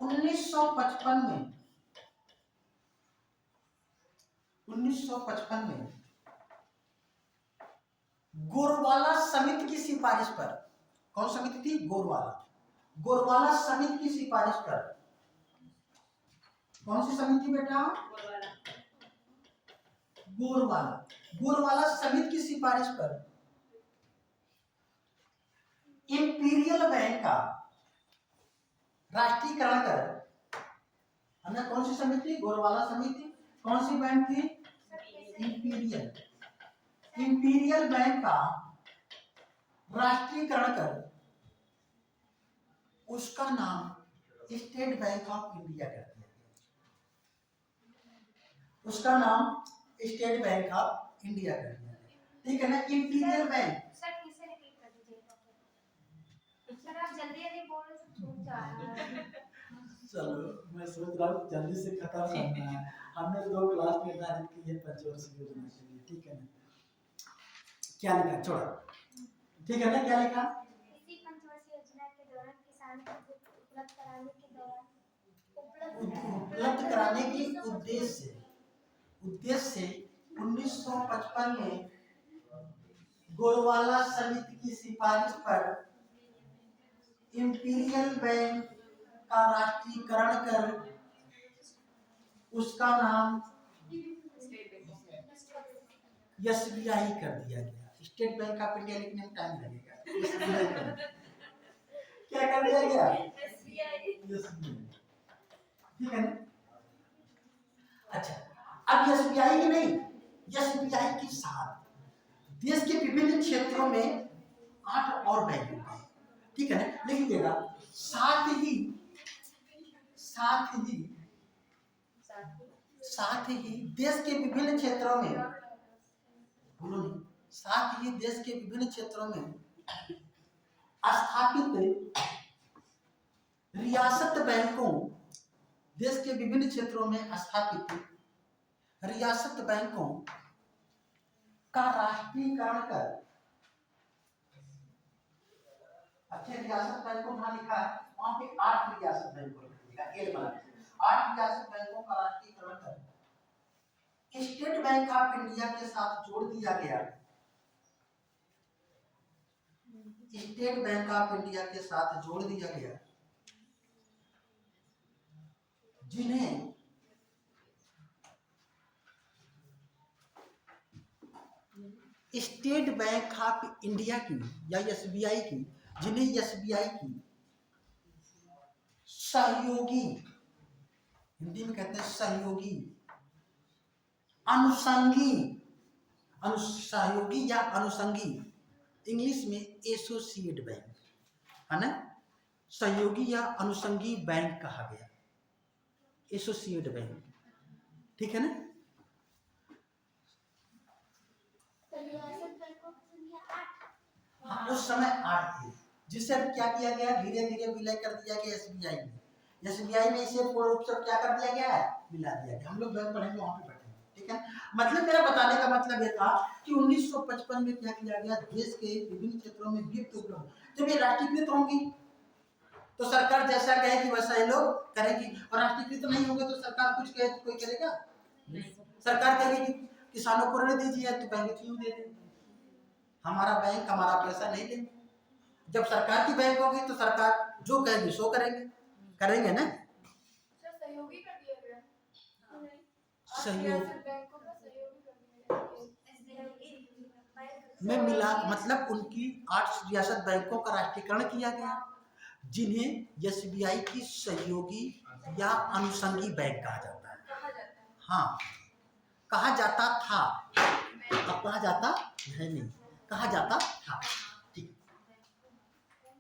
1955 में गोरवाला समिति की सिफारिश पर, कौन समिति थी? गोरवाला समिति की सिफारिश पर, कौन सी समिति बेटा? गोरवाला समिति की सिफारिश पर इंपीरियल बैंक का राष्ट्रीयकरण कर, हमने कौन सी समिति? गोरवाला समिति। कौन सी बैंक थी? इंपीरियल बैंक का राष्ट्रीयकरण कर उसका नाम स्टेट बैंक ऑफ इंडिया कर दिया। उसका नाम स्टेट बैंक ऑफ इंडिया कर दिया। ठीक है ना? Imperial bank. आप जल्दी बोल रहे हैं, छूट जा रहा है। चलो मैं सोच रहा हूँ जल्दी से खत्म करना है। हमने 2 क्लास निर्धारित की है पंचवर्षीय योजना के लिए। ठीक है ना? क्या लिखा? छोड़ा। ठीक है ना? क्या लिखा? इसी पंचवर्षीय योजना के दौरान किसान को उपलब्ध कराने के उद्देश्य से 1955 में गोरवाला समिति की सिफारिश पर इंपीरियल बैंक का राष्ट्रीयकरण कर उसका नाम एसबीआई कर दिया गया। स्टेट बैंक ऑफ इंडिया लिखने में टाइम लगेगा। SBI क्या कर दिया गया? SBI। ठीक है ना? अच्छा, अब एसबीआई ही नहीं, एसबीआई के साथ देश के विभिन्न क्षेत्रों में 8 और बैंक हैं। ठीक है ना? लिख लीजिएगा। साथ ही देश के विभिन्न क्षेत्रों में, साथ ही देश के विभिन्न क्षेत्रों में स्थापित रियासत बैंकों, देश के विभिन्न क्षेत्रों में स्थापित रियासत बैंकों का राष्ट्रीयकरण कर, अच्छा रियासत बैंकों कहाँ लिखा है? वहां पे 8 रियासत बैंकों लिखा, 8 रियासत बैंकों का राष्ट्रीयकरण कर स्टेट बैंक ऑफ इंडिया के साथ जोड़ दिया गया। स्टेट बैंक ऑफ इंडिया के साथ जोड़ दिया गया, जिन्हें स्टेट बैंक ऑफ इंडिया की या एसबीआई की, जिन्हें एसबीआई की सहयोगी, हिंदी में कहते हैं सहयोगी, अनुषंगी, सहयोगी या अनुषंगी, इंग्लिश में एसोसिएट बैंक है ना? सहयोगी या अनुषंगी बैंक कहा गया, एसोसिएट बैंक। ठीक है ना? हाँ, उस समय 8 थे, जिससे क्या किया गया? धीरे धीरे विलय कर दिया गया एसबीआई में। एसबीआई में इसे पूर्ण रूप से क्या कर दिया गया है? मिला दिया गया। हम लोग बैंक पढ़ेंगे वहां पे बैठेंगे। ठीक है? मतलब मेरा बताने का मतलब यह था कि 1955 में क्या किया गया? देश के विभिन्न क्षेत्रों में वित्त उपलब्ध, जब ये राष्ट्रीयकृत होंगी तो सरकार जैसा कहेगी वैसा ये लोग करेगी, और राष्ट्रीयकृत नहीं होंगे तो सरकार कुछ कहे तो कोई करेगा? सरकार कहेगी कि किसानों को ऋण दीजिए तो बैंक क्यों दे देंगे? हमारा बैंक हमारा पैसा नहीं देंगे। जब सरकार की बैंक होगी तो सरकार जो कहेगी सो करेंगे ना। सहयोगी कर दिया गया। सहयोग बैंकों का सहयोगी कर दिया में मिला, मतलब उनकी 8 रियासत बैंकों का राष्ट्रीयकरण किया गया, जिन्हें एसबीआई की सहयोगी या अनुषंगी बैंक कहा जाता है। हाँ, कहा जाता था, अब कहा जाता है नहीं, कहा जाता था। ठीक,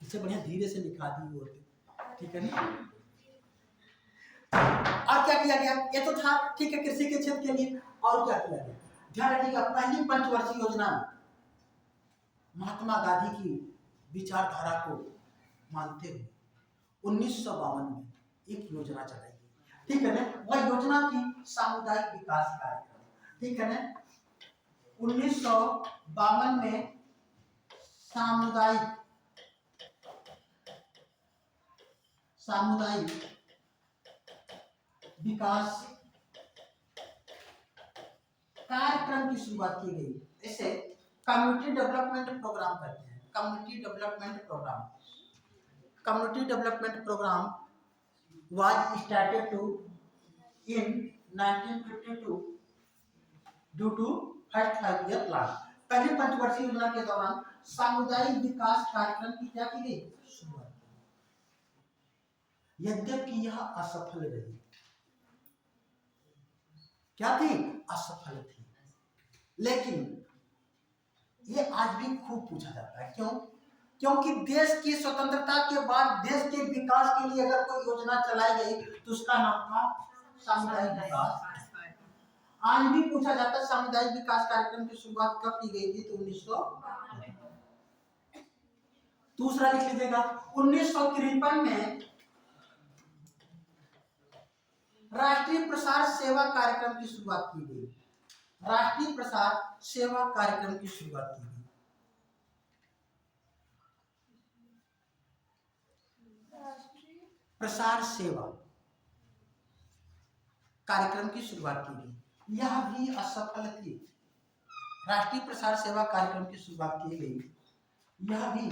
इसे बढ़िया धीरे से लिखा दी होते, ठीक है ना। और क्या किया गया? ये तो था, ठीक है, कृषि के क्षेत्र के लिए। और क्या किया गया? ध्यान रखिएगा, पहली पंचवर्षीय योजना में महात्मा गांधी की विचारधारा को मानते हुए 1952 में एक योजना चलाई गई, ठीक है ना। वह योजना थी सामुदायिक विकास कार्यक्रम, ठीक है ना। 1952 में सामुदायिक विकास कार्यक्रम की शुरुआत की गई। इसे कम्युनिटी डेवलपमेंट प्रोग्राम कहते हैं। Community development programme was started in 1952 due to first 5-year plan। पहली पंचवर्षीय योजना के दौरान सामुदायिक विकास कार्यक्रम की क्या की गई? शुरुआत की। यद्यपि यह असफल रही। क्या थी? असफल थी। लेकिन ये आज भी खूब पूछा जाता है। क्यों? क्योंकि देश की स्वतंत्रता के बाद देश के विकास के लिए अगर कोई योजना चलाई गई तो उसका नाम था सामुदायिक विकास। आज भी पूछा जाता है सामुदायिक विकास कार्यक्रम की शुरुआत कब की गई थी? तो 1900। दूसरा लिख लीजिएगा, 1953 में राष्ट्रीय प्रसार सेवा कार्यक्रम की शुरुआत की गई। राष्ट्रीय प्रसार सेवा कार्यक्रम की शुरुआत की गई। प्रसार सेवा कार्यक्रम की शुरुआत की गई। यह भी असफल थी। राष्ट्रीय प्रसार सेवा कार्यक्रम की शुरुआत की गई, यह भी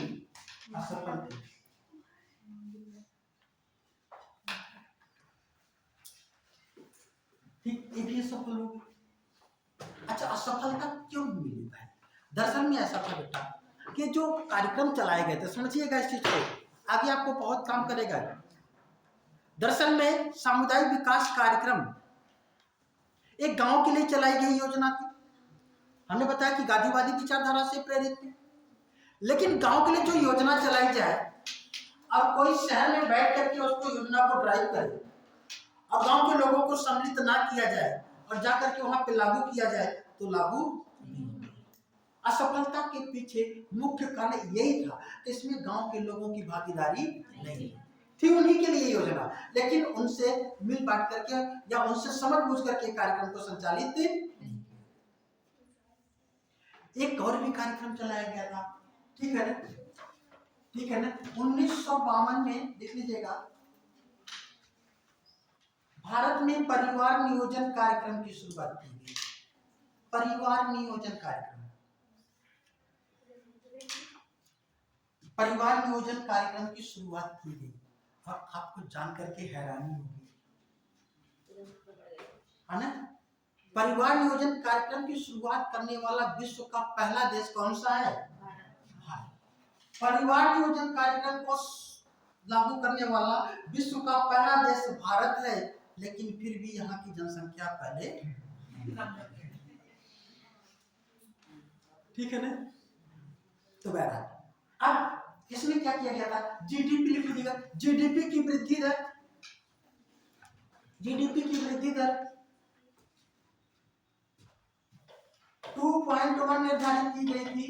असफल थी। ठीक, ये भी असफल हो गई। अच्छा, असफलता क्यों मिली भाई? दरअसल में ऐसा था बेटा कि जो कार्यक्रम चलाए गए थे, समझिएगा इस चीज को, आगे आपको बहुत काम करेगा। दरअसल में सामुदायिक विकास कार्यक्रम एक गांव के लिए चलाई गई योजना थी। हमने बताया कि गांधीवादी विचारधारा से प्रेरित थी। लेकिन गांव के लिए जो योजना चलाई जाए और कोई शहर में बैठ करके उसको योजना को ड्राइव करे और गांव के लोगों को सम्मिलित ना किया जाए और जाकर के वहां पे लागू किया जाए तो लागू नहीं। असफलता के पीछे मुख्य कारण यही था कि इसमें गांव के लोगों की भागीदारी नहीं थी। उन्हीं के लिए योजना, लेकिन उनसे मिल बांट करके या उनसे समझ बूझ करके कार्यक्रम को संचालित नहीं। एक और भी कार्यक्रम चलाया गया था, ठीक है ना, ठीक है ना। 1952 में देख लीजिएगा, भारत में परिवार नियोजन कार्यक्रम की शुरुआत की गई। परिवार नियोजन कार्यक्रम, परिवार नियोजन कार्यक्रम की शुरुआत की गई। और आपको जान करके हैरानी होगी, है ना, परिवार नियोजन कार्यक्रम की शुरुआत करने वाला विश्व का पहला देश कौन सा है? भारत। परिवार नियोजन कार्यक्रम को लागू करने वाला विश्व का पहला देश भारत है, लेकिन फिर भी यहाँ की जनसंख्या पहले, ठीक है ना। तो बहरहाल अब इसमें क्या किया गया था? जीडीपी लिख लीजिएगा। जीडीपी की वृद्धि दर, जीडीपी की वृद्धि दर 2.1 निर्धारित की गई थी,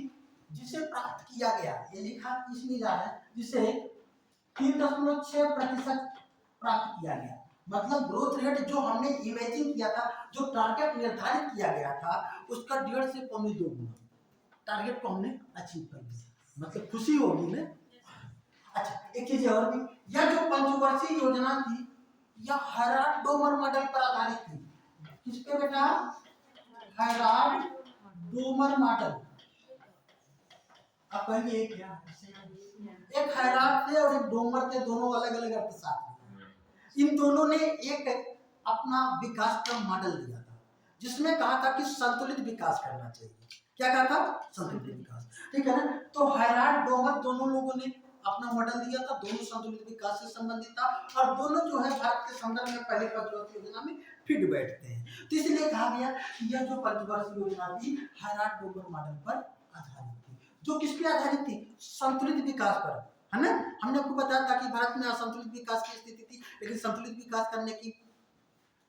जिसे प्राप्त किया गया, ये लिखा इसलिए जा रहा है, जिसे 3.6% प्राप्त किया गया। मतलब ग्रोथ रेट जो हमने इमेजिन किया था, जो टारगेट निर्धारित किया गया था, उसका 1.5 से 2 गुना टारगेट को हमने अचीव कर लिया। मतलब खुशी होगी ना। अच्छा, एक चीज और भी, यह जो पंचवर्षीय योजना थी, यह हराट डोमर मॉडल पर आधारित थी। किस पे बेटा? Herald Domar model. अब कहिए एक क्या है? एक हैराल्ड थे और एक डोमर थे, दोनों अलग अलग अर्थशास्त्री। इन दोनों ने एक अपना विकास का मॉडल दिया था, जिसमें कहा था कि संतुलित विकास करना चाहिए। क्या कहा था? संतुलित विकास। ठीक है ना? तो हैराल्ड डोमर दोनों लोगों ने अपना मॉडल दिया था, दोनों संतुलित विकास से संबंधित था, और दोनों जो है भारत के संदर्भ में पहले पंचवर्षीय योजना में फिट बैठते हैं। तो इसलिए कहा गया कि यह जो पंचवर्षीय योजना थी हैराल्ड डोमर मॉडल पर आधारित थी। जो किस पे आधारित थी? संतुलित विकास पर, है ना? हमने आपको बताया था कि भारत में असंतुलित विकास की स्थिति थी, लेकिन संतुलित विकास करने की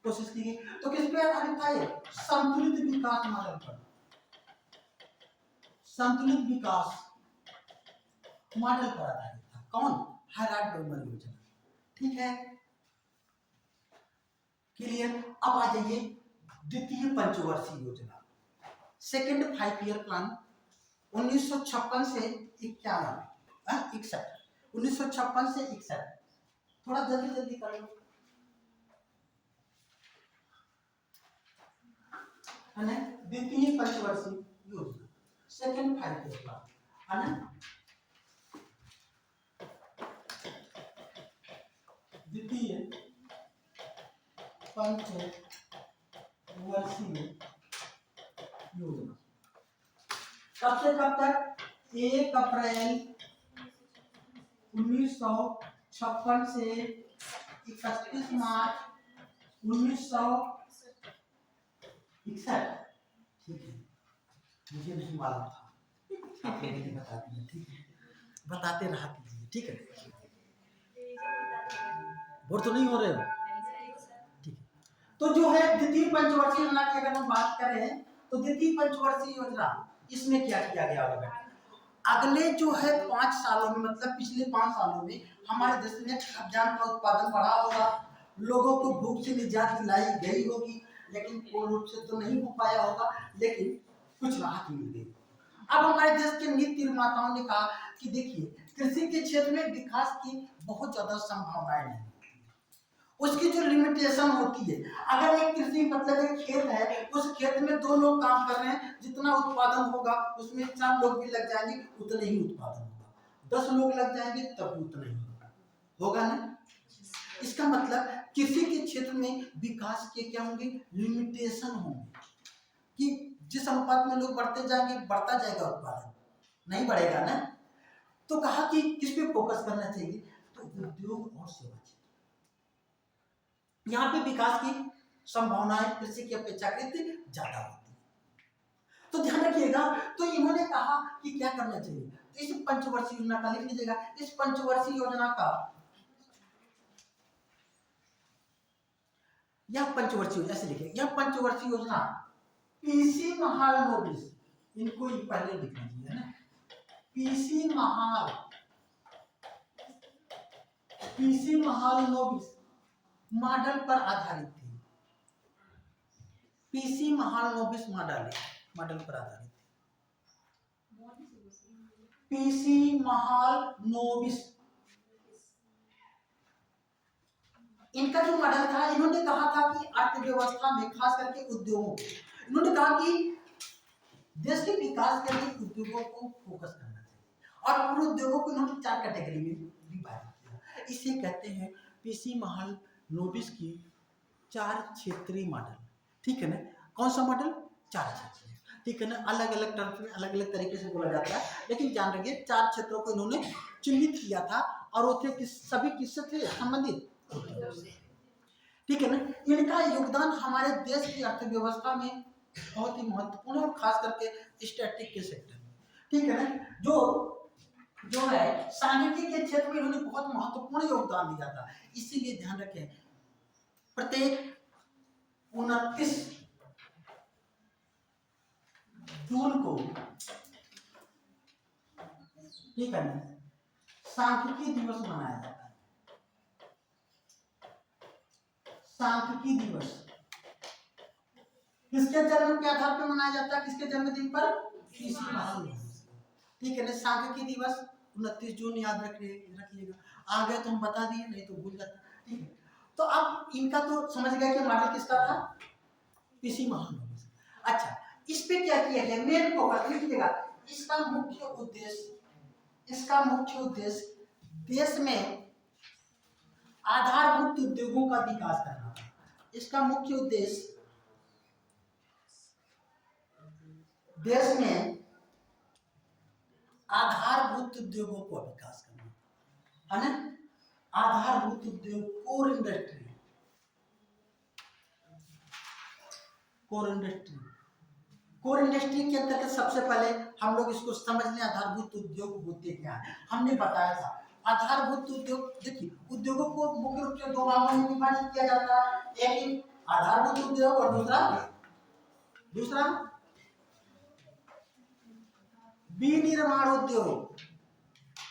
कोशिश की गई। तो किस पे आधारित था? ये संतुलित विकास मॉडल पर, संतुलित विकास मॉडल पर आधारित था। कौन? हैराल्ड डोमर योजना। ठीक है, क्लियर? अब आ जाइए द्वितीय पंचवर्षीय योजना, सेकेंड 5 ईयर प्लान 1956 से 51, 1956 से 61। थोड़ा जल्दी जल्दी कर लो, है ना? द्वितीय पंचवर्षीय योजना, सेकेंड 5 ईयर प्लान, है ना? द्वितीय पंचवर्षीय योजना कब से कब तक? 1 अप्रैल 1956 से 31 मार्च 1961। ठीक है, मुझे नहीं मालूम था, आप लोगों ने बता दिया। ठीक है, बताते रहा कीजिए। ठीक है, बोर तो नहीं हो रहे हो? ठीक है, तो जो है द्वितीय पंचवर्षीय योजना की अगर हम बात करें तो द्वितीय पंचवर्षीय योजना इसमें क्या किया गया होगा? अगले जो है 5 सालों में, मतलब पिछले 5 सालों में हमारे देश में खाद्यान्न का उत्पादन बढ़ा होगा, लोगों को भूख से निजात दिलाई गई होगी, लेकिन पूर्ण रूप से तो नहीं हो पाया होगा, लेकिन कुछ राहत मिल गई। अब हमारे देश के नीति निर्माताओं ने कहा कि देखिए, कृषि के क्षेत्र में विकास की बहुत ज्यादा संभावनाएं नहीं, उसकी जो लिमिटेशन होती है। अगर एक कृषि मतलब एक खेत है, उस खेत में 2 लोग काम कर रहे हैं, जितना उत्पादन होगा उसमें 4 लोग भी लग जाएंगे, उतना ही उत्पादन होगा। 10 लोग लग जाएंगे तब भी उतना ही होगा ना? इसका मतलब कृषि के क्षेत्र में विकास के क्या होंगे? लिमिटेशन होंगे, कि जिस अनुपात में लोग बढ़ते जाएंगे बढ़ता जाएगा उत्पादन, नहीं बढ़ेगा ना? तो कहा कि किस पे फोकस करना चाहिए? तो उद्योग और सेवा, यहाँ पे विकास की संभावनाएं कृषि की अपेक्षाकृत ज्यादा होती है। तो ध्यान रखिएगा। तो इन्होंने कहा कि क्या करना चाहिए, तो इस पंचवर्षीय योजना का लिख लीजिएगा। इस पंचवर्षीय योजना का, यह पंचवर्षीय, ऐसे लिखिए, यह पंचवर्षीय योजना पीसी महालनोबिस, इनको ही पहले लिख लीजिए ना, पीसी महालनोबिस मॉडल पर आधारित थी। पीसी महालनोबिस मॉडल पर आधारित थी। पीसी महालनोबिस, इनका जो मॉडल था, इन्होंने कहा था कि अर्थव्यवस्था में खास करके उद्योगों, इन्होंने कहा कि देश के विकास के लिए उद्योगों को फोकस करना चाहिए, और पूरे उद्योगों को इन्होंने 4 कैटेगरी में विभाजित किया। इसे कहते हैं पीसी महालनोबिस की 4 क्षेत्रीय मॉडल। ठीक है ना? कौन सा मॉडल? 4 क्षेत्रीय। ठीक है ना? अलग अलग टर्म्स में अलग अलग तरीके से बोला जाता है, लेकिन जान रखिए 4 क्षेत्रों को इन्होंने चिन्हित किया था, और वो थे सभी किससे थे संबंधित? ठीक है ना? इनका योगदान हमारे देश की अर्थव्यवस्था में बहुत ही महत्वपूर्ण, और खास करके स्टैटिक के सेक्टर में। ठीक है ना? जो है सांख्यिकी के क्षेत्र में इन्होंने बहुत महत्वपूर्ण योगदान दिया था। इसीलिए ध्यान रखें, प्रत्येक 29 जून को, ठीक है ना, सांख्यिकी दिवस मनाया जाता है। सांख्यिकी दिवस किसके जन्म के आधार पर मनाया जाता है? किसके जन्मदिन पर? पीसी महालनोबिस। ठीक है ना? सांख्यिकी दिवस 29 जून, याद रखिएगा। आ गए तो हम बता दिए, नहीं तो भूल जाता। ठीक है, तो अब इनका तो समझ गए कि मॉडल किसका था? पीसी महालनोबिस। अच्छा, इस पे क्या किया गया, मेन फोकस लिखिएगा। इसका मुख्य उद्देश्य देश में आधारभूत उद्योगों का विकास करना। इसका मुख्य उद्देश्य देश में आधारभूत उद्योगों का विकास करना है ना। आधारभूत उद्योग, कोर इंडस्ट्री के अंतर्गत सबसे पहले हम लोग इसको समझ लें, आधारभूत उद्योग होते क्या है। हमने बताया था आधारभूत उद्योग, देखिए उद्योगों को मुख्य रूप से दो भागों में विभाजित किया जाता है, एक आधारभूत उद्योग और दूसरा विनिर्माण उद्योग,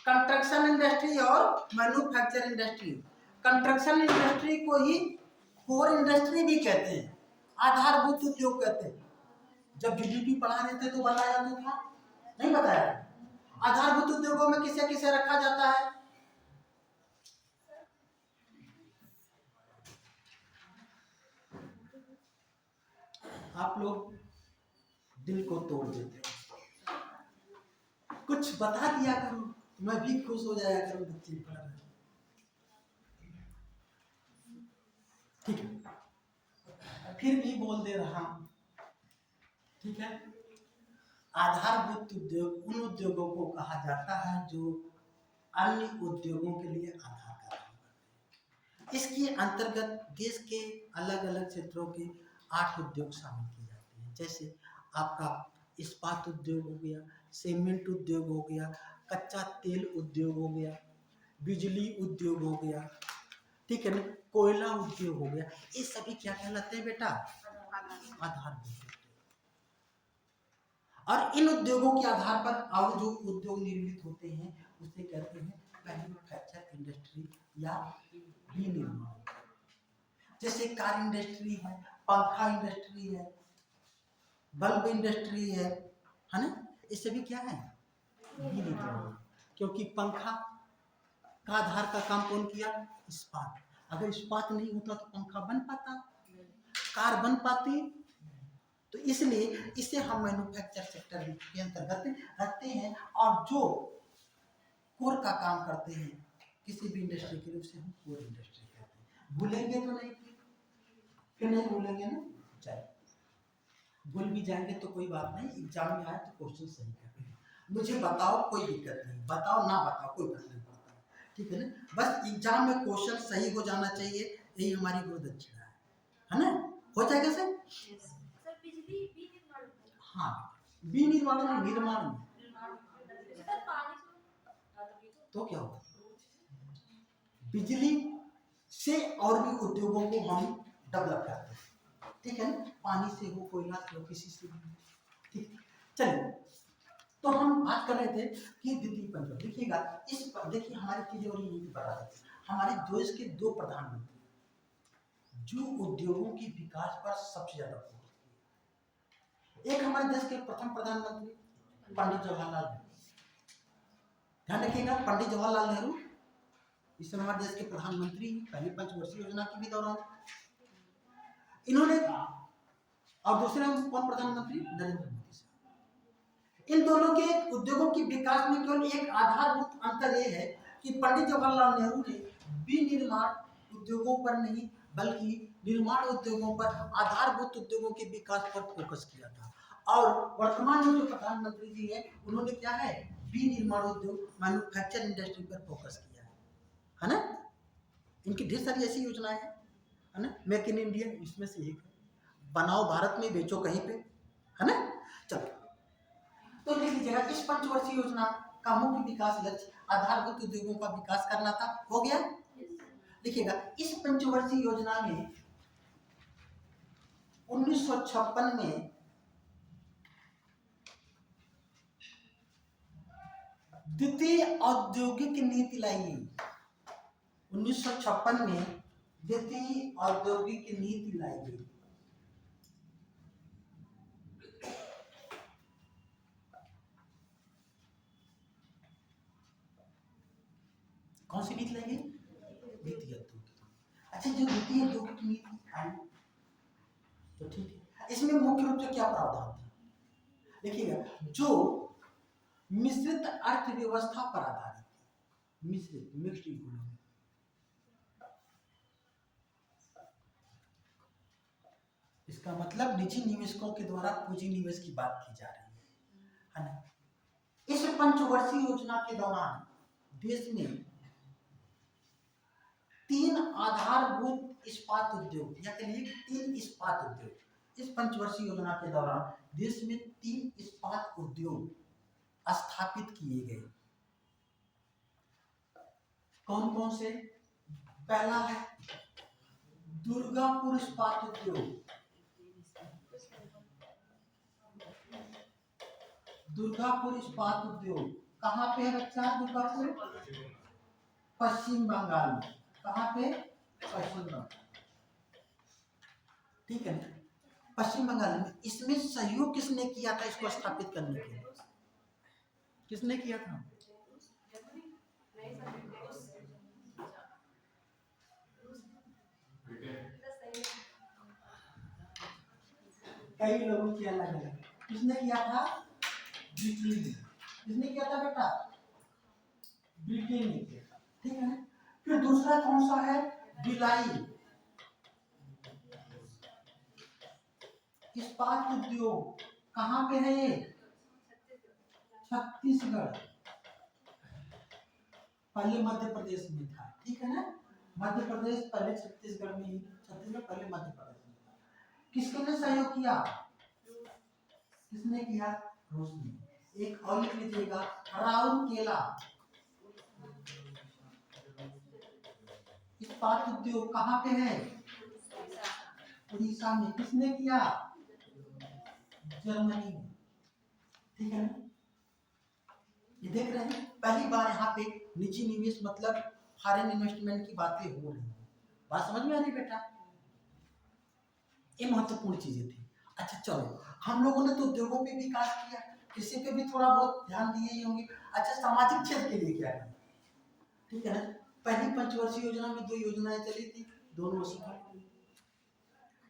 कंस्ट्रक्शन इंडस्ट्री और मैन्युफैक्चर इंडस्ट्री। कंस्ट्रक्शन इंडस्ट्री को ही कोर इंडस्ट्री भी कहते हैं, आधारभूत उद्योग कहते हैं। जब जीडीपी पढ़ा रहे थे तो बताया तो था, नहीं बताया? आधारभूत उद्योगों में किसे किसे रखा जाता है? आप लोग दिल को तोड़ देते हो, कुछ बता दिया करो, मैं भी खुश हो जाया करूं बच्चे पढ़ रहे। ठीक है, फिर भी बोल दे रहा हूं, ठीक है। आधारभूत उद्योग उन उद्योगों को कहा जाता है जो अन्य उद्योगों के लिए आधार का काम करते हैं। इसके अंतर्गत देश के अलग अलग क्षेत्रों के 8 उद्योग शामिल किए जाते हैं, जैसे आपका इस्पात उद्योग हो गया, सीमेंट उद्योग हो गया, कच्चा तेल उद्योग हो गया, बिजली उद्योग हो गया, ठीक है ना, कोयला उद्योग हो गया। ये सभी क्या कहलाते हैं बेटा? आधारभूत उद्योग। और इन उद्योगों के आधार पर और जो उद्योग निर्मित होते हैं उसे कहते हैं मैन्युफैक्चर इंडस्ट्री या विनिर्माण। जैसे कार इंडस्ट्री है, पंखा इंडस्ट्री है, बल्ब इंडस्ट्री है ना। ये सभी क्या है? विनिर्माण। क्योंकि पंखा का आधार का काम कौन किया? इस्पात। अगर इस्पात नहीं होता तो पंखा बन पाता, कार बन पाती। तो इसलिए इसे हम मैन्युफैक्चर सेक्टर के अंतर्गत रखते हैं। और जो कोर का काम करते हैं किसी भी इंडस्ट्री के लिए उसे हम कोर इंडस्ट्री कहते हैं। भूलेंगे तो नहीं, फिर नहीं भूलेंगे ना, चलिए भूल भी जाएंगे तो कोई बात नहीं, एग्जाम में आए तो क्वेश्चन सही करेंगे। मुझे बताओ, कोई दिक्कत नहीं, बताओ ना बताओ कोई बात नहीं पड़ता, ठीक है ना। बस एग्जाम में क्वेश्चन सही हो जाना चाहिए, यही हमारी गुरु दक्षिणा है ना। हो जाएगा सर? हाँ, विनिर्माण में निर्माण में तो क्या होगा? बिजली से और भी उद्योगों को हम डेवलप करते हैं, ठीक है ना। पानी से हो, कोयला से हो, किसी से भी, ठीक। चलिए, तो हम बात कर रहे थे कि द्वितीय पंचवर्ष। देखिएगा इस पर, देखिए हमारी चीजें और नहीं बता रहे थे। हमारे देश के 2 प्रधानमंत्री जो उद्योगों के विकास पर सबसे ज्यादा फोकस किए। एक हमारे देश के प्रथम प्रधानमंत्री पंडित जवाहरलाल नेहरू, ध्यान रखिएगा, पंडित जवाहरलाल नेहरू इस समय हमारे देश के प्रधानमंत्री, पहली पंचवर्षीय योजना के भी दौरान इन्होंने, और दूसरे कौन प्रधानमंत्री? नरेंद्र मोदी साहब। इन दोनों के उद्योगों के विकास में केवल एक आधारभूत अंतर यह है कि पंडित जवाहरलाल नेहरू ने विनिर्माण उद्योगों पर नहीं बल्कि निर्माण उद्योगों पर, आधारभूत उद्योगों के विकास पर फोकस किया था। और वर्तमान में जो प्रधानमंत्री जी है उन्होंने क्या है? विनिर्माण उद्योग, मैन्युफैक्चर इंडस्ट्री पर फोकस किया है ना। इनकी ढेर सारी ऐसी योजनाएं हैं, है ना। मेक इन इंडिया इसमें से एक है, बनाओ भारत में बेचो कहीं पे, है ना। चलो तो देख लीजिएगा, इस पंचवर्षीय योजना का मुख्य विकास लक्ष्य आधारभूत उद्योगों का विकास करना था। हो गया? देखिएगा, इस पंचवर्षीय योजना में 1956 में द्वितीय औद्योगिक नीति लाई गई। 1956 में द्वितीय औद्योगिक नीति लाई गई। कौन सी नीति लाई गई? द्वितीय औद्योगिक। अच्छा, जो द्वितीय औद्योगिक नीति आई तो ठीक है, इसमें मुख्य रूप से क्या प्रावधान था? देखिएगा, जो मिश्रित अर्थव्यवस्था पर आधारित थी, मिश्रित मिक्स्ड इकोनॉमी, इसका मतलब निजी निवेशकों के द्वारा पूंजी निवेश की बात की जा रही है ना। इस पंचवर्षीय योजना के दौरान देश में 3 आधारभूत इस्पात उद्योग या कहिए 3 इस्पात उद्योग, इस पंचवर्षीय योजना के दौरान देश में 3 इस्पात उद्योग स्थापित किए गए। कौन कौन से? पहला है दुर्गापुर इस्पात उद्योग। दुर्गापुर इस्पात उद्योग कहाँ पे है बच्चा? दुर्गापुर पश्चिम बंगाल में। कहाँ पे? पश्चिम बंगाल, ठीक है ना, पश्चिम बंगाल में। इसमें सहयोग किसने किया था इसको स्थापित करने के लिए? किसने किया था? कई लोगों की अलग अलग। किसने किया था? ब्रिटेन ने। किसने किया था बेटा? ब्रिटेन ने किया था, ठीक है ना। फिर दूसरा कौन सा है? भिलाई इस्पात उद्योग। कहाँ पे है ये? छत्तीसगढ़। पहले मध्य प्रदेश में था, ठीक है ना। मध्य प्रदेश पहले छत्तीसगढ़ में ही, छत्तीसगढ़ पहले मध्य प्रदेश में था। किसने सहयोग किया? किसने किया? रूस ने। एक और लिख लीजिएगा, राउरकेला इस्पात उद्योग कहाँ पे है? उड़ीसा में। किसने किया? जर्मनी में, ठीक है ना। ये देख रहे हैं, पहली बार यहाँ पे निजी निवेश मतलब फॉरेन इन्वेस्टमेंट की बातें हो रही हैं। बात समझ में आ रही बेटा? ये महत्वपूर्ण चीजें थी। अच्छा चलो, हम लोगों ने तो उद्योगों पे विकास किया, कृषि पे भी थोड़ा बहुत ध्यान दिए ही होंगे। अच्छा, सामाजिक क्षेत्र के लिए क्या है? ठीक है ना, पहली पंचवर्षीय योजना में 2 योजनाएं चली थी, दोनों असफल हुई।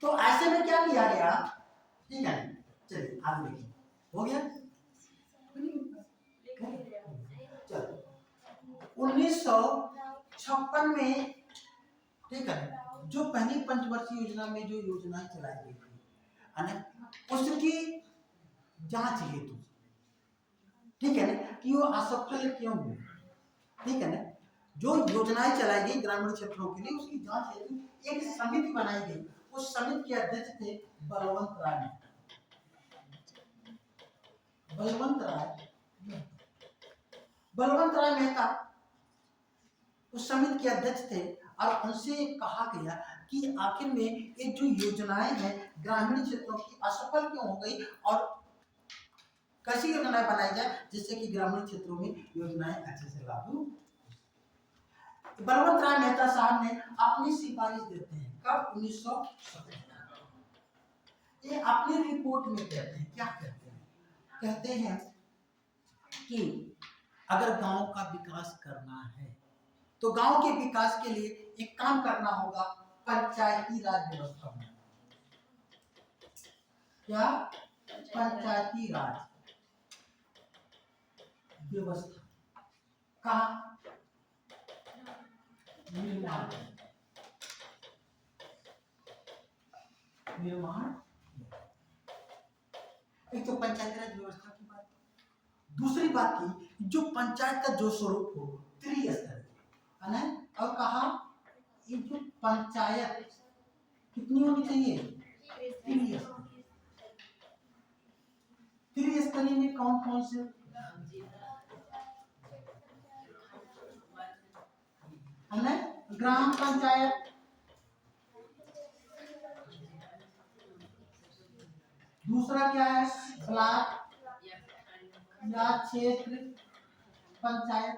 तो ऐसे में क्या किया गया? ठीक है, चलिए आगे देखिए। हो गया? चलो, 1956 में, ठीक है, जो पहली पंचवर्षीय योजना में जो योजनाएं चलाई गई थी, उसकी जांच हेतु, ठीक है ना, कि वो असफल क्यों हुई, ठीक है ना। जो योजनाएं चलाई गई ग्रामीण क्षेत्रों के लिए, उसकी जांच हेतु एक समिति बनाई गई। उस समिति के अध्यक्ष थे बलवंत राय। बलवंत राय मेहता उस समिति के अध्यक्ष थे। और उनसे कहा गया कि आखिर में ये जो योजनाएं हैं ग्रामीण क्षेत्रों की असफल क्यों हो गई, और कैसी योजनाएं बनाई जाए जिससे कि ग्रामीण क्षेत्रों में योजनाएं अच्छे से लागू। बलवंत राय मेहता साहब ने अपनी सिफारिश देते हैं। कब? 1917। ये अपनी रिपोर्ट में कहते हैं, क्या कहते हैं? कहते हैं कि अगर गांव का विकास करना है तो गांव के विकास के लिए एक काम करना होगा, पंचायती राज व्यवस्था में। क्या? पंचायती राज व्यवस्था का निर्माण। एक तो पंचायती राज व्यवस्था की बात, दूसरी बात की जो पंचायत का जो स्वरूप हो त्रिस्तरीय है ना। और कहा ये जो पंचायत कितनी होनी चाहिए? त्रिस्तरीय में कौन कौन से है ना? ग्राम पंचायत, दूसरा क्या है? ब्लॉक या क्षेत्र पंचायत,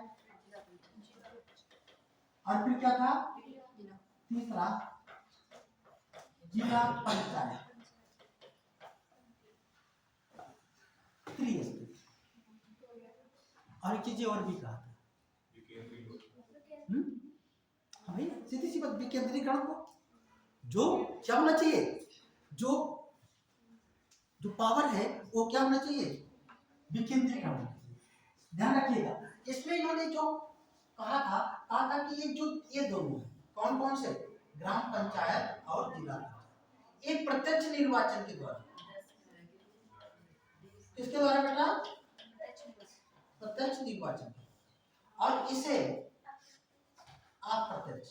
और फिर क्या था? तीसरा जिला पंचायत। और एक चीज और भी कहा था, भाई सीधी सी बात, विकेंद्रीकरण को जो क्या होना चाहिए, जो जो पावर है वो क्या होना चाहिए, विकेंद्रीय होना चाहिए। ध्यान रखिएगा, इसमें इन्होंने जो कहा था कि ये दोनों कौन कौन से, ग्राम पंचायत और जिला पंचायत, एक प्रत्यक्ष निर्वाचन के द्वारा, किसके द्वारा बेटा, प्रत्यक्ष निर्वाचन, और इसे अप्रत्यक्ष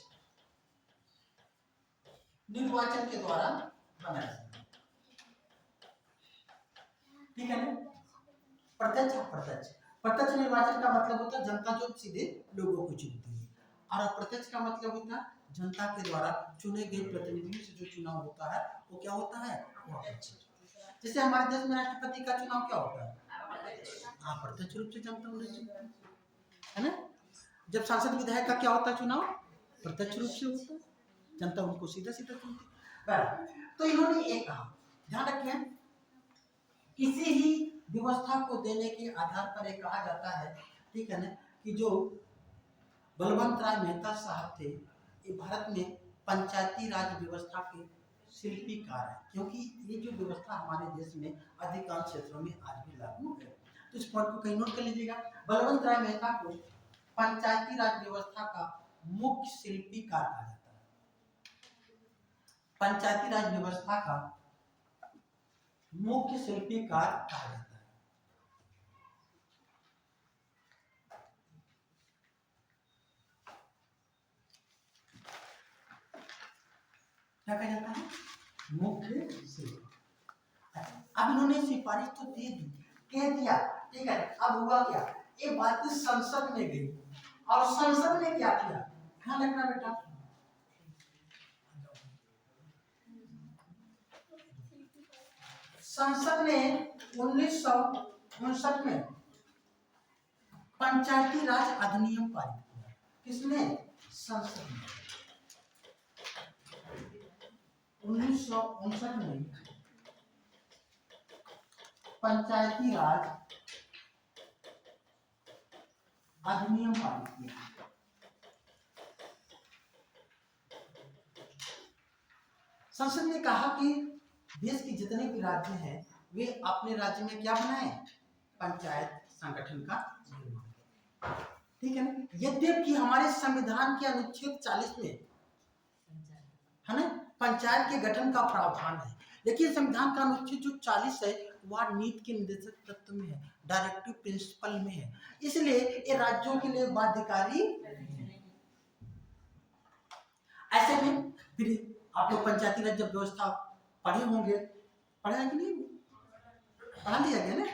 निर्वाचन के द्वारा बनाया जाता है। ठीक है ना, प्रत्यक्ष अप्रत्यक्ष। प्रत्यक्ष निर्वाचन का मतलब होता है जनता जो सीधे लोगों को चुनती है, और अप्रत्यक्ष का मतलब होता है जनता के द्वारा चुने गए प्रतिनिधियों से जो चुनाव होता है वो क्या होता है, वो अप्रत्यक्ष। जैसे हमारे देश में राष्ट्रपति का चुनाव क्या होता है, अप्रत्यक्ष रूप से जनता उन्हें चुनती है ना। जब सांसद विधायक का क्या होता है चुनाव, प्रत्यक्ष रूप से होता है, जनता उनको सीधा सीधा चुनती है। तो इन्होंने एक कहा, ध्यान रखें, किसी ही व्यवस्था को देने के आधार पर एक कहा जाता है, ठीक है ना, कि जो बलवंत राय मेहता साहब थे, ये भारत में पंचायती राज व्यवस्था के शिल्पीकार है, क्योंकि ये जो व्यवस्था हमारे देश में अधिकांश क्षेत्रों में आज भी लागू है। तो इस पॉइंट को कहीं नोट कर लीजिएगा, बलवंत राय मेहता को पंचायती राज व्यवस्था का मुख्य शिल्पीकार कहा जाता है। पंचायती राज व्यवस्था का मुख्य शिल्पीकार कहा जाता है। क्या कहा जाता है, मुख्य शिल्प। अब इन्होंने सिफारिश तो दे दी, कह दिया, ठीक है, अब हुआ क्या, ये बात संसद में गई, और संसद ने क्या किया, ध्यान रखना बेटा, संसद ने 1959 में पंचायती राज अधिनियम पारित किया। किसने, संसद ने 1959 में पंचायती राज अधिनियम पारित किया। संसद ने कहा कि देश के जितने भी राज्य हैं वे अपने राज्य में क्या बनाए, पंचायत संगठन का निर्माण करें। ठीक है ना, यद्यपि हमारे संविधान के अनुच्छेद 40 में है ना पंचायत के गठन का प्रावधान है, लेकिन संविधान का अनुच्छेद जो 40 है वह नीति के निर्देशक तत्व में है, डायरेक्टिव प्रिंसिपल में है, इसलिए ये राज्यों के लिए बाध्यकारी। ऐसे में फिर आप लोग पंचायती राज जब व्यवस्था पढ़े होंगे, पढ़ा है कि नहीं, पढ़ा लिया गया ना,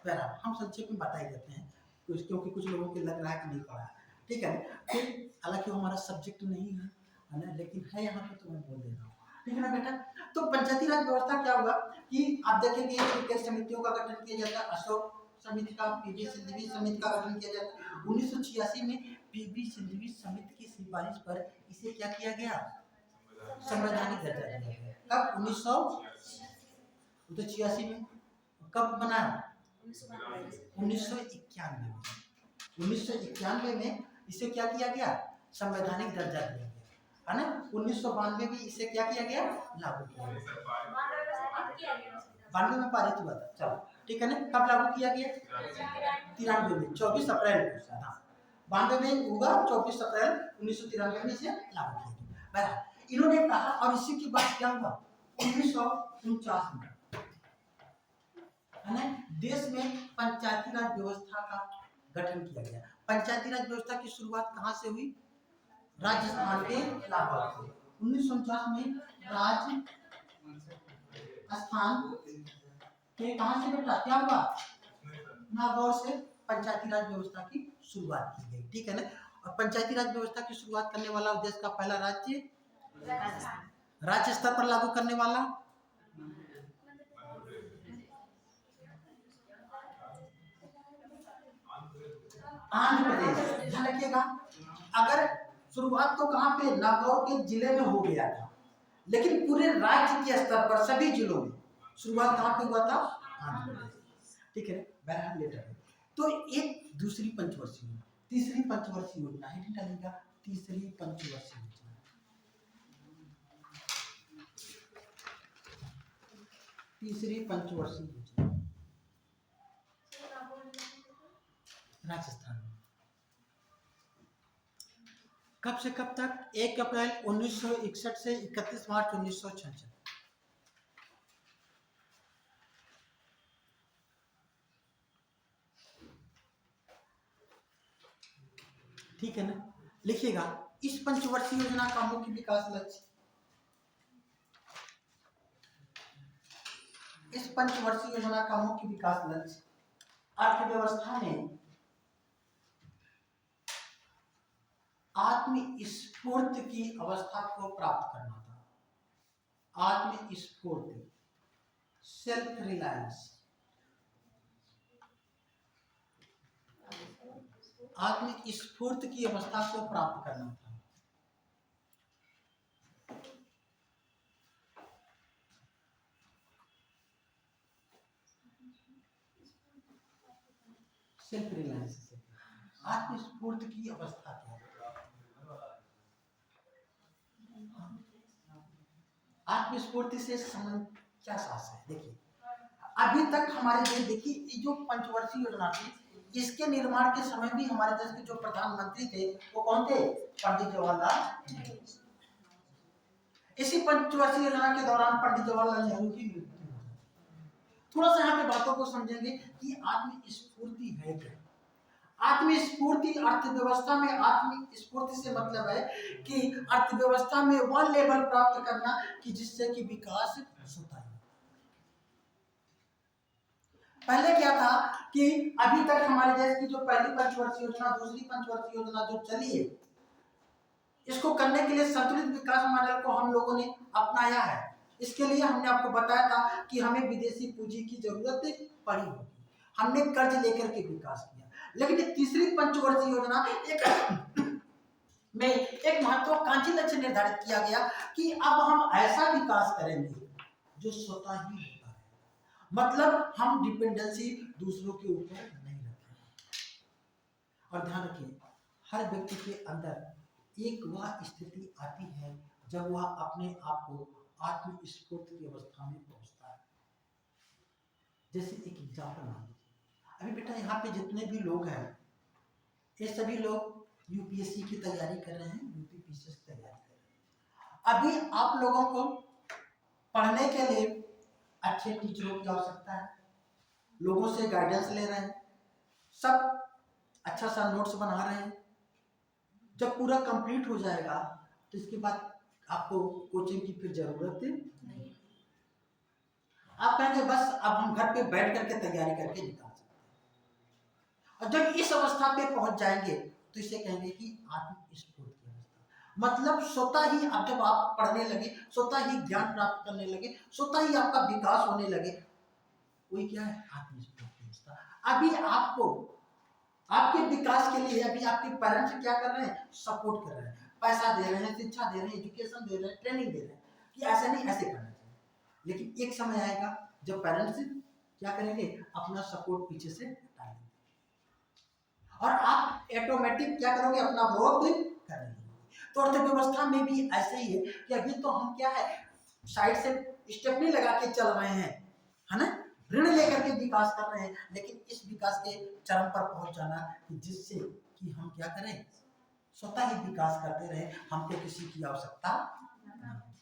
बहरहाल हम संक्षेप में बता ही देते हैं कुछ, क्योंकि कुछ लोगों को लग रहा है कि नहीं पढ़ा, ठीक है। फिर हालांकि हमारा सब्जेक्ट नहीं है ना, लेकिन है यहाँ पे तो मैं बोल दे रहा हूँ, ठीक है ना बेटा। तो पंचायती राज व्यवस्था क्या होगा कि आप देखेंगे कई समितियों का गठन किया जाता है, अशोक समिति का, पीबी सिंधवी समिति का गठन किया जाता है। 1986 में पीबी सिंधवी समिति की सिफारिश पर इसे क्या किया गया, संवैधानिक दर्जा दिया गया। कब, 1986 में। कब बना, 1991 में। 1991 में इसे क्या किया गया, संवैधानिक दर्जा दिया गया, है ना। 1992 में इसे क्या किया गया, लागू किया गया। 92 में पारित हुआ था, चलो ठीक है ना। कब लागू किया गया, 93 में, 24 अप्रैल को, 92 में हुआ, 24 अप्रैल 1993 में इसे लागू किया गया। इन्होंने कहा, और इसी के बाद क्या हुआ, 1949 में है ना देश में पंचायती राज व्यवस्था का गठन किया गया। पंचायती राज व्यवस्था की शुरुआत कहाँ से हुई, राजस्थान के लाहौर से। 1949 में राजस्थान के कहाँ से बेटा क्या हुआ, नागौर से पंचायती राज व्यवस्था की शुरुआत की गई, ठीक है ना। और पंचायती राज व्यवस्था की शुरुआत करने वाला देश का पहला राज्य, राज्य स्तर पर लागू करने वाला आंध्र प्रदेश। ध्यान रखिएगा, अगर शुरुआत तो कहाँ पे, नागौर के जिले में हो गया था, लेकिन पूरे राज्य के स्तर पर सभी जिलों में शुरुआत कहाँ पे हुआ था, आंध्र प्रदेश, ठीक है। बहरहाल लेटर है। तो एक दूसरी पंचवर्षीय, तीसरी पंचवर्षीय योजना है, डालेगा तीसरी पंचवर्षीय योजना। तीसरी पंचवर्षीय योजना राजस्थान में कब से कब तक? 1 अप्रैल 1961 से 31 मार्च 1966। ठीक है ना? लिखिएगा, इस पंचवर्षीय योजना का मुख्य विकास लक्ष्य, इस पंचवर्षीय योजना का मुख्य विकास लक्ष्य अर्थव्यवस्था में आत्मस्फूर्ति की अवस्था को प्राप्त करना था। आत्मस्फूर्ति, सेल्फ रिलायंस, आत्मस्फूर्ति की अवस्था को प्राप्त करना था। सेल्फ रिलायंस, आत्मस्फूर्ति की अवस्था क्या है? आत्मस्फूर्ति से संबंध क्या सास है? देखिए, अभी तक हमारे देश, देखिए ये जो पंचवर्षीय योजना थी, इसके निर्माण के समय भी हमारे देश के जो प्रधानमंत्री थे वो कौन थे? पंडित जवाहरलाल नेहरू। इसी पंचवर्षीय योजना के दौरान पंडित जवाहरलाल नेहरू की मृत्यु हो गई। थोड़ा सा यहाँ पे बातों को समझेंगे कि आत्मस्फूर्ति है क्या। आत्मस्फूर्ति, अर्थव्यवस्था में आत्मस्फूर्ति से मतलब है कि अर्थव्यवस्था में वह लेवल प्राप्त करना कि जिससे कि विकास होता है। पहले क्या था कि अभी तक हमारे देश की जो पहली पंचवर्षीय योजना, दूसरी पंचवर्षीय योजना जो चली है, इसको करने के लिए संतुलित विकास मॉडल को हम लोगों ने अपनाया है। इसके लिए हमने आपको बताया था कि हमें विदेशी पूंजी की जरूरत पड़ी होगी, हमने कर्ज लेकर के विकास किया। लेकिन तीसरी पंचवर्षीय योजना में एक महत्वाकांक्षी लक्ष्य निर्धारित किया गया कि अब हम ऐसा विकास करेंगे जो स्वतः ही होता है, मतलब हम डिपेंडेंसी दूसरों के ऊपर नहीं रखेंगे। और ध्यान रखिए, हर व्यक्ति के अंदर एक वह स्थिति आती है जब वह अपने आप को आत्मस्फूर्ति की अवस्था में पहुंचता है। जैसे एक एग्जाम्पल मान लीजिए, अभी बेटा यहाँ पे जितने भी लोग हैं, ये सभी लोग यूपीएससी की तैयारी कर रहे हैं, यूपीपीसीएस की तैयारी कर रहे हैं। अभी आप लोगों को पढ़ने के लिए अच्छे टीचरों की आवश्यकता है, लोगों से गाइडेंस ले रहे हैं, सब अच्छा सा नोट्स बना रहे हैं। जब पूरा कंप्लीट हो जाएगा तो इसके बाद आपको कोचिंग की फिर जरूरत नहीं। आप कहेंगे बस अब हम घर पे बैठ करके तैयारी करके निकाल सकते हैं। और जब इस अवस्था पे पहुंच जाएंगे तो इसे कहेंगे कि आत्मस्फूर्ति की अवस्था। मतलब स्वतः ही अब जब आप पढ़ने लगे, स्वतः ही ज्ञान प्राप्त करने लगे, स्वतः ही आपका विकास होने लगे, वही क्या है? आत्मस्फूर्ति की अवस्था। अभी आपको आपके विकास के लिए अभी आपके पेरेंट्स क्या कर रहे हैं? सपोर्ट कर रहे हैं, पैसा दे रहे हैं, शिक्षा दे रहे हैं, एजुकेशन दे रहे हैं, ट्रेनिंग दे रहे हैं कि ऐसे नहीं ऐसे करना चाहिए। लेकिन एक समय आएगा जब पेरेंट्स क्या करेंगे? अपना सपोर्ट पीछे से हटाएंगे और आप ऑटोमेटिक क्या करोगे? अपना ग्रोथ करेंगे। तो अर्थव्यवस्था में भी ऐसे ही है कि अभी तो हम क्या है, साइड से स्टेपनी लगा के चल रहे हैं, है ना, ऋण लेकर के विकास कर रहे हैं। लेकिन इस विकास के चरम पर पहुंच जाना कि जिससे कि हम क्या करें? स्वतः ही विकास करते रहे, हमको किसी की आवश्यकता नहीं।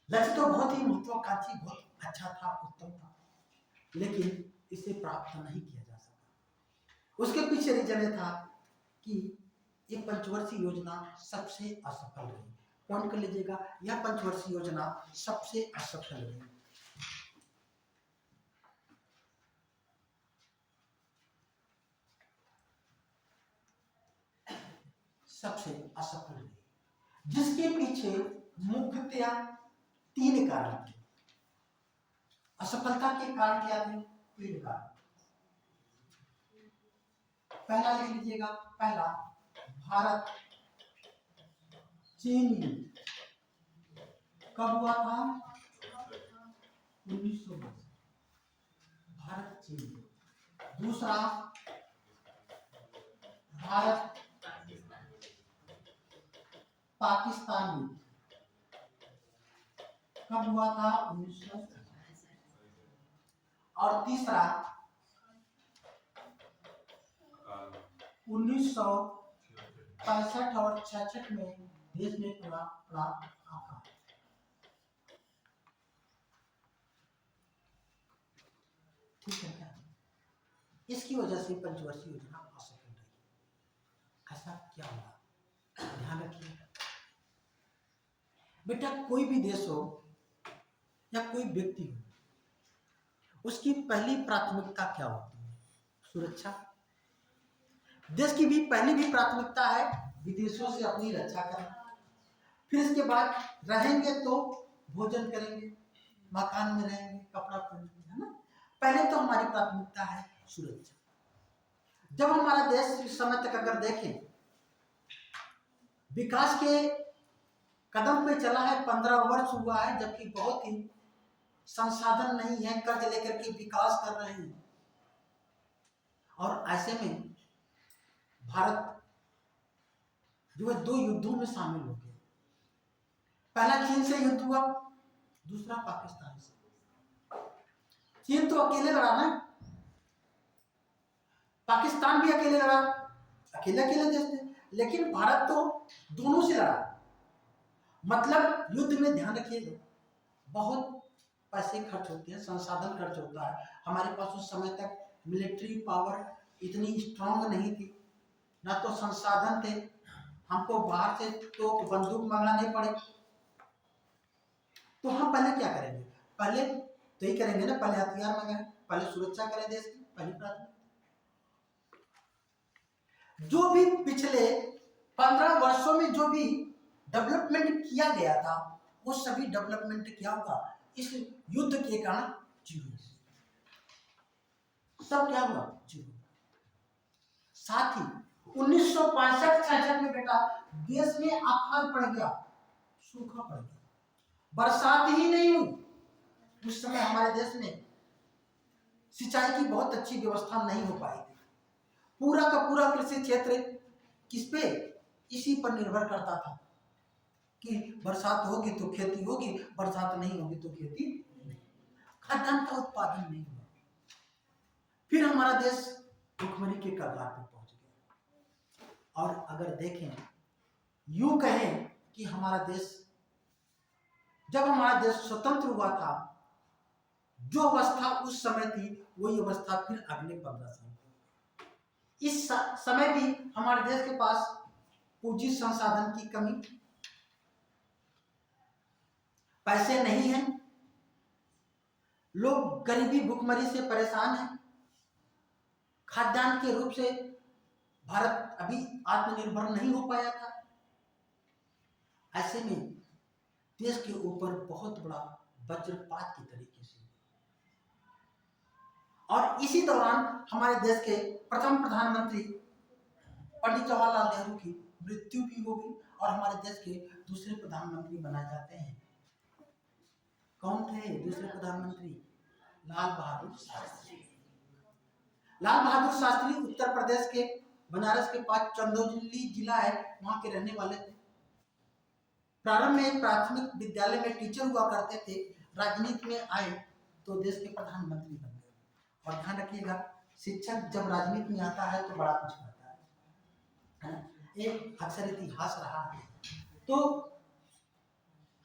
लक्ष्य तो बहुत ही महत्वाकांक्षी, बहुत अच्छा था, उत्तम था, लेकिन इसे प्राप्त नहीं किया जा सका। उसके पीछे रीजन ये था कि ये पंचवर्षीय योजना सबसे असफल रही। पॉइंट कर लीजिएगा, यह पंचवर्षीय योजना सबसे असफल रही। सबसे असफल रही, जिसके पीछे मुख्यतया 3 कारण थे। असफलता के कारण क्या थे? 3 कारण। पहला लिख लीजिएगा, पहला भारत चीन युद्ध कब हुआ था? 1920। भारत चीन युद्ध। दूसरा भारत पाकिस्तान युद्ध कब हुआ था? 1950। और तीसरा 1965 और 66 में देश में पड़ा आका। ठीक है क्या? इसकी वजह से पंचवर्षीय योजना असफल रही। ऐसा क्या हुआ? ध्यान रखिए बेटा, कोई भी देश हो या कोई व्यक्ति हो, उसकी पहली प्राथमिकता क्या होती है? सुरक्षा। देश की भी पहली भी प्राथमिकता है विदेशों से अपनी रक्षा करना। फिर इसके बाद रहेंगे तो भोजन करेंगे, मकान में रहेंगे, कपड़ा पहनेंगे, है ना। पहले तो हमारी प्राथमिकता है सुरक्षा। जब हमारा देश इस समय तक अगर देखें विकास के कदम पे चला है, 15 वर्ष हुआ है, जबकि बहुत ही संसाधन नहीं है, कर्ज लेकर के विकास कर रहे हैं। और ऐसे में भारत जो है 2 युद्धों में शामिल हो गया। पहला चीन से युद्ध हुआ, दूसरा पाकिस्तान से। चीन तो अकेले लड़ा ना, पाकिस्तान भी अकेले लड़ा, अकेले देश थे। लेकिन भारत तो दोनों से लड़ा। मतलब युद्ध में ध्यान रखिएगा बहुत पैसे खर्च होते हैं, संसाधन खर्च होता है। हमारे पास उस समय तक मिलिट्री पावर इतनी स्ट्रांग नहीं थी, ना तो संसाधन थे। हमको बाहर से तो बंदूक मंगाना नहीं पड़े। तो हम पहले क्या करेंगे? पहले तो ही करेंगे ना, पहले हथियार मंगाए, पहले सुरक्षा करें देश की, पहली प्राथमिकता। जो भी पिछले 15 वर्षों में जो भी डेवलपमेंट किया गया था, वो सभी डेवलपमेंट क्या होगा? इस युद्ध के कारण जीरो। सब क्या हुआ? जीरो। साथ ही 1965-66 में बेटा देश में अकाल पड़ गया, सूखा पड़ गया, बरसात ही नहीं हुई। उस समय हमारे देश में सिंचाई की बहुत अच्छी व्यवस्था नहीं हो पाई थी। पूरा का पूरा कृषि क्षेत्र किस पे? इसी पर निर्भर करता था कि बरसात होगी तो खेती होगी, बरसात नहीं होगी तो खेती नहीं। खाद्यान्न का उत्पादन नहीं हुआ। फिर हमारा देश भुखमरी के कगार पर पहुंच गया। और अगर देखें, यूं कहें कि हमारा देश, जब हमारा देश स्वतंत्र हुआ था, जो अवस्था उस समय थी वही अवस्था फिर अगले 15 साल। इस समय भी हमारे देश के पास पूंजी संसाधन की कमी, पैसे नहीं हैं, लोग गरीबी भुखमरी से परेशान हैं। खाद्यान्न के रूप से भारत अभी आत्मनिर्भर नहीं हो पाया था। ऐसे में देश के ऊपर बहुत बड़ा वज्रपात की तरीके से, और इसी दौरान हमारे देश के प्रथम प्रधानमंत्री पंडित जवाहरलाल नेहरू की मृत्यु भी हो गई और हमारे देश के दूसरे प्रधानमंत्री बनाए जाते हैं। कौन थे दूसरे प्रधानमंत्री? लाल बहादुर शास्त्री। लाल बहादुर शास्त्री उत्तर प्रदेश के बनारस के पास चंदौली जिला है, वहां के रहने वाले थे। प्रारंभ में एक प्राथमिक विद्यालय में टीचर हुआ करते थे। राजनीति में आए तो देश के प्रधानमंत्री बन गए। और ध्यान रखिएगा, शिक्षक जब राजनीति में आता है तो बड़ा कुछ करता है, एक अक्सर इतिहास रहा है। तो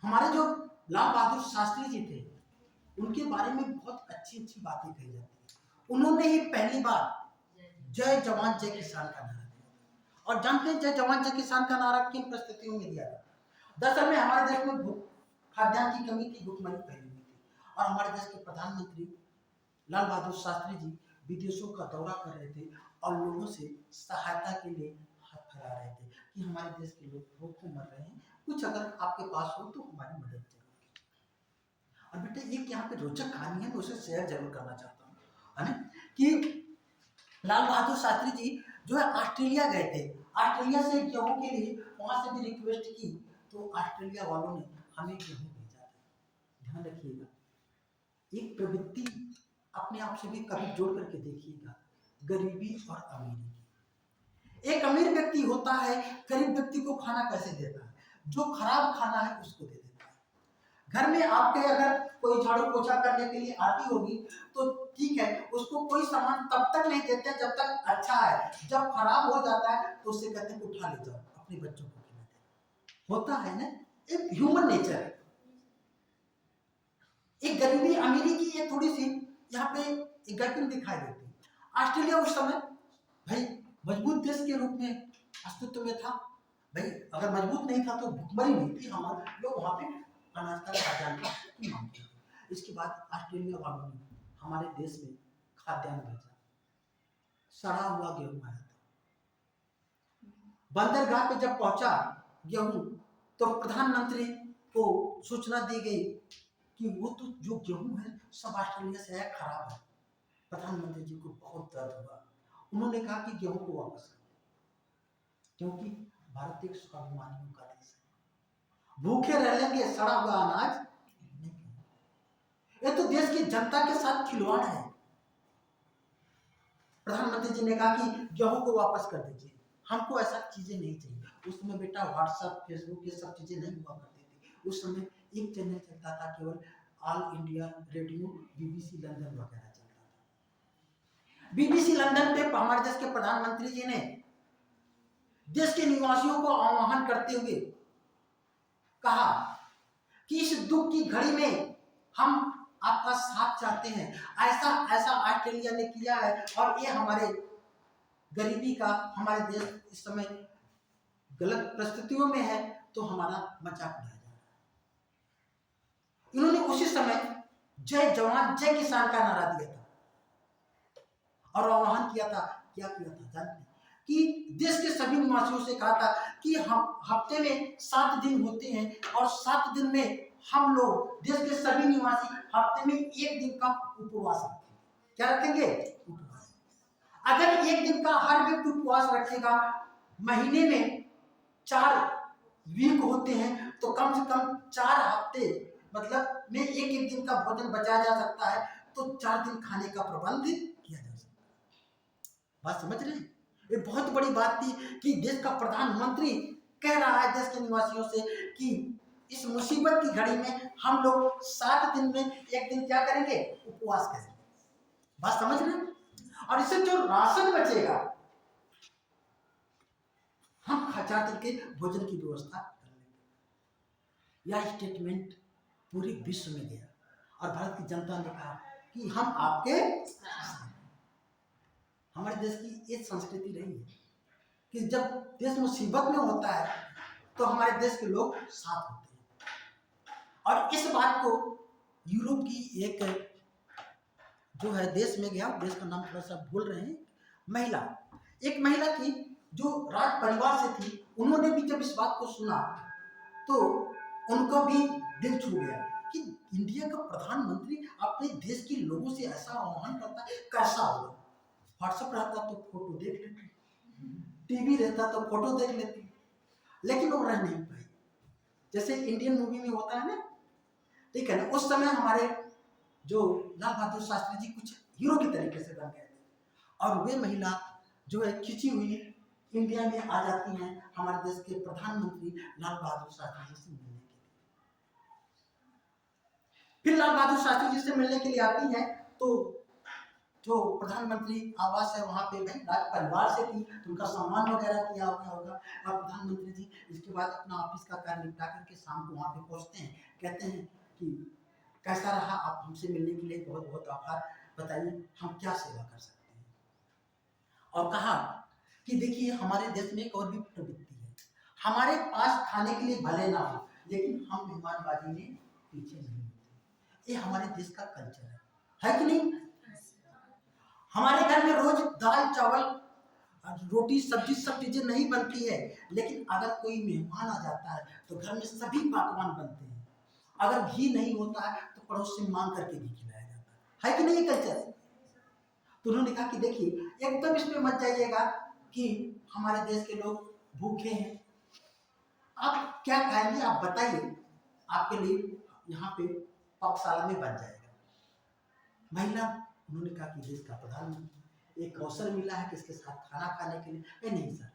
हमारे जो लाल बहादुर शास्त्री जी थे, उनके बारे में बहुत अच्छी अच्छी बातें कही जाती है। उन्होंने ही पहली बार जय जवान जय किसान का नारा दिया। और जानते हैं जय जवान जय किसान का नारा किन परिस्थितियों में दिया था? दरअसल में हमारे देश में खाद्यान्न की कमी थी, भुखमरी फैली हुई थी, और हमारे देश के प्रधानमंत्री लाल बहादुर शास्त्री जी विदेशों का दौरा कर रहे थे और लोगों से सहायता के लिए हाथ फैला रहे थे कि हमारे देश के लोग भूख से मर रहे हैं, कुछ अगर आपके पास हो तो हमारी मदद जरूर कीजिए। और बेटा एक यहाँ पे रोचक कहानी है, मैं उसे शेयर जरूर करना चाहता हूँ, है ना, कि लाल बहादुर शास्त्री जी जो है ऑस्ट्रेलिया गए थे। ऑस्ट्रेलिया से गेहूं के लिए वहां से भी रिक्वेस्ट की तो ऑस्ट्रेलिया वालों ने हमें गेहूं भेजा था। ध्यान रखिएगा, एक प्रवृत्ति अपने आप से भी कभी जोड़ करके देखिएगा, गरीबी और अमीरी की। एक अमीर व्यक्ति होता है, गरीब व्यक्ति को खाना कैसे देता है? जो खराब खाना है उसको दे देता है। घर में आपके अगर कोई झाड़ू पोछा करने के लिए आती होगी तो ठीक है, उसको कोई सामान तब तक नहीं देते जब तक अच्छा है, जब खराब हो जाता है तो उससे कहते हैं उठा ले जाओ अपने बच्चों को खिला दे। होता है ना, एक ह्यूमन नेचर है। एक गरीबी अमीरी की ये थोड़ी सी यहाँ पे एक गैपिंग दिखाई देती है। ऑस्ट्रेलिया उस समय भाई मजबूत देश के रूप में अस्तित्व में था। भाई अगर मजबूत नहीं था तो भुखमरी नहीं थी, हमारे लोग वहाँ पे अनाज का खाद्यान्न की मांग करते थे। इसके बाद ऑस्ट्रेलिया वालों ने हमारे देश में खाद्यान्न भेजा, सड़ा हुआ गेहूं आया था। बंदरगाह पे जब पहुंचा गेहूं तो प्रधानमंत्री को सूचना दी गई कि वो तो जो गेहूं है सब ऑस्ट्रेलिया से है, खराब है। प्रधानमंत्री जी को बहुत दर्द हुआ। उन्होंने कहा कि गेहूं को वापस करो, क्योंकि भारत एक स्वाभिमानियों का देश है, भूखे रह लेंगे, सड़ा हुआ अनाज नहीं। ये तो देश की जनता के साथ खिलवाड़ है। प्रधानमंत्री जी ने कहा कि गेहूं को वापस कर दीजिए, हमको ऐसा चीजें नहीं चाहिए। उस समय बेटा व्हाट्सएप, फेसबुक ये सब चीजें नहीं हुआ करती थी। उस समय एक चैनल चलता था, केवल all India radio, BBC London वगैरह चलता था। बीबीसी लंदन पे हमारे देश के प्रधानमंत्री जी ने देश के निवासियों को आह्वान करते हुए कहा कि इस दुख की घड़ी में हम आपका साथ चाहते हैं। ऐसा ऐसा ऑस्ट्रेलिया ने किया है और ये हमारे गरीबी का, हमारे देश इस समय गलत परिस्थितियों में है तो हमारा मजाक उड़ाया जा रहा है। इन्होंने उसी समय जय जवान जय किसान का नारा दिया था और आह्वान किया था। क्या किया था जानते हैं? कि देश के सभी निवासियों से कहा था कि हम हफ्ते में 7 दिन होते हैं और 7 दिन में हम लोग देश के सभी निवासी हफ्ते में 1 दिन का उपवास रखेंगे। क्या रखेंगे? उपवास। अगर 1 दिन का हर व्यक्ति उपवास रखेगा, महीने में 4 वीक होते हैं तो कम से कम 4 हफ्ते मतलब में एक दिन का भोजन बचाया जा सकता है। तो 4 दिन खाने का प्रबंध किया जा सकता है। बात समझ रहे हैं? ये बहुत बड़ी बात थी कि देश का प्रधानमंत्री कह रहा है देश के निवासियों से कि इस मुसीबत की घड़ी में हम लोग 7 दिन में 1 दिन क्या करेंगे? उपवास करेंगे। बात समझ रहे हैं? और इससे जो राशन बचेगा हम 4 दिन के भोजन की व्यवस्था कर लेंगे। यह स्टेटमेंट पूरे विश्व में गया और भारत की जनता ने कहा कि हम आपके साथ हैं। हमारे देश की एक संस्कृति रही है कि जब देश मुसीबत में होता है तो हमारे देश के लोग साथ होते हैं। और इस बात को यूरोप की एक जो है देश में गया, देश का नाम थोड़ा सा भूल रहे हैं, महिला, एक महिला थी जो राज परिवार से थी। उन्होंने भी जब इस बात को सुना तो उनको भी दिल छू गया कि इंडिया का प्रधानमंत्री अपने देश के लोगों से ऐसा आह्वान करता है, कैसा होगा। व्हाट्सएप रहता तो फोटो देख लेती, टीवी रहता तो फोटो देख लेती, लेकिन वो रह नहीं पाई। जैसे इंडियन मूवी में होता है ना, ठीक है ना, उस समय हमारे जो लाल बहादुर शास्त्री जी कुछ हीरो की तरीके से बन गए थे और वे महिला जो है खिंची हुई इंडिया में आ जाती हैं हमारे देश के प्रधानमंत्री लाल बहादुर शास्त्री जी से मिलने के लिए। फिर लाल बहादुर शास्त्री जी से मिलने के लिए आती हैं तो जो प्रधानमंत्री आवास है वहाँ पे भाई राज परिवार से थी तो उनका सम्मान वगैरह किया होगा। और प्रधानमंत्री जी इसके बाद अपना ऑफिस का कार्य निपटा करके शाम को वहाँ पे पहुँचते हैं, कहते हैं कि कैसा रहा, आप हमसे मिलने के लिए बहुत बहुत आभार, बताइए हम क्या सेवा कर सकते हैं। और कहा कि देखिए हमारे देश में एक और भी प्रवृत्ति है, हमारे पास खाने के लिए भले ना हो लेकिन हम मेहमानबाजी में पीछे नहीं होते। ये हमारे देश का कल्चर है कि नहीं? हमारे घर में रोज दाल चावल रोटी सब्जी सब चीजें नहीं बनती है, लेकिन अगर कोई मेहमान आ जाता है तो घर में सभी पकवान बनते हैं। अगर घी नहीं होता है तो पड़ोस से मांग करके घी खिलाया जाता है कि नहीं कल्चर? तो उन्होंने कहा कि देखिए एकदम इसमें मत जाइएगा कि हमारे देश के लोग भूखे हैं, आप क्या खाएंगे आप बताइए, आपके लिए यहाँ पे पाकशाला में बन जाएगा। महिला उन्होंने कहा कि देश का प्रधानमंत्री एक अवसर मिला है कि इसके साथ खाना खाने के लिए। नहीं सर,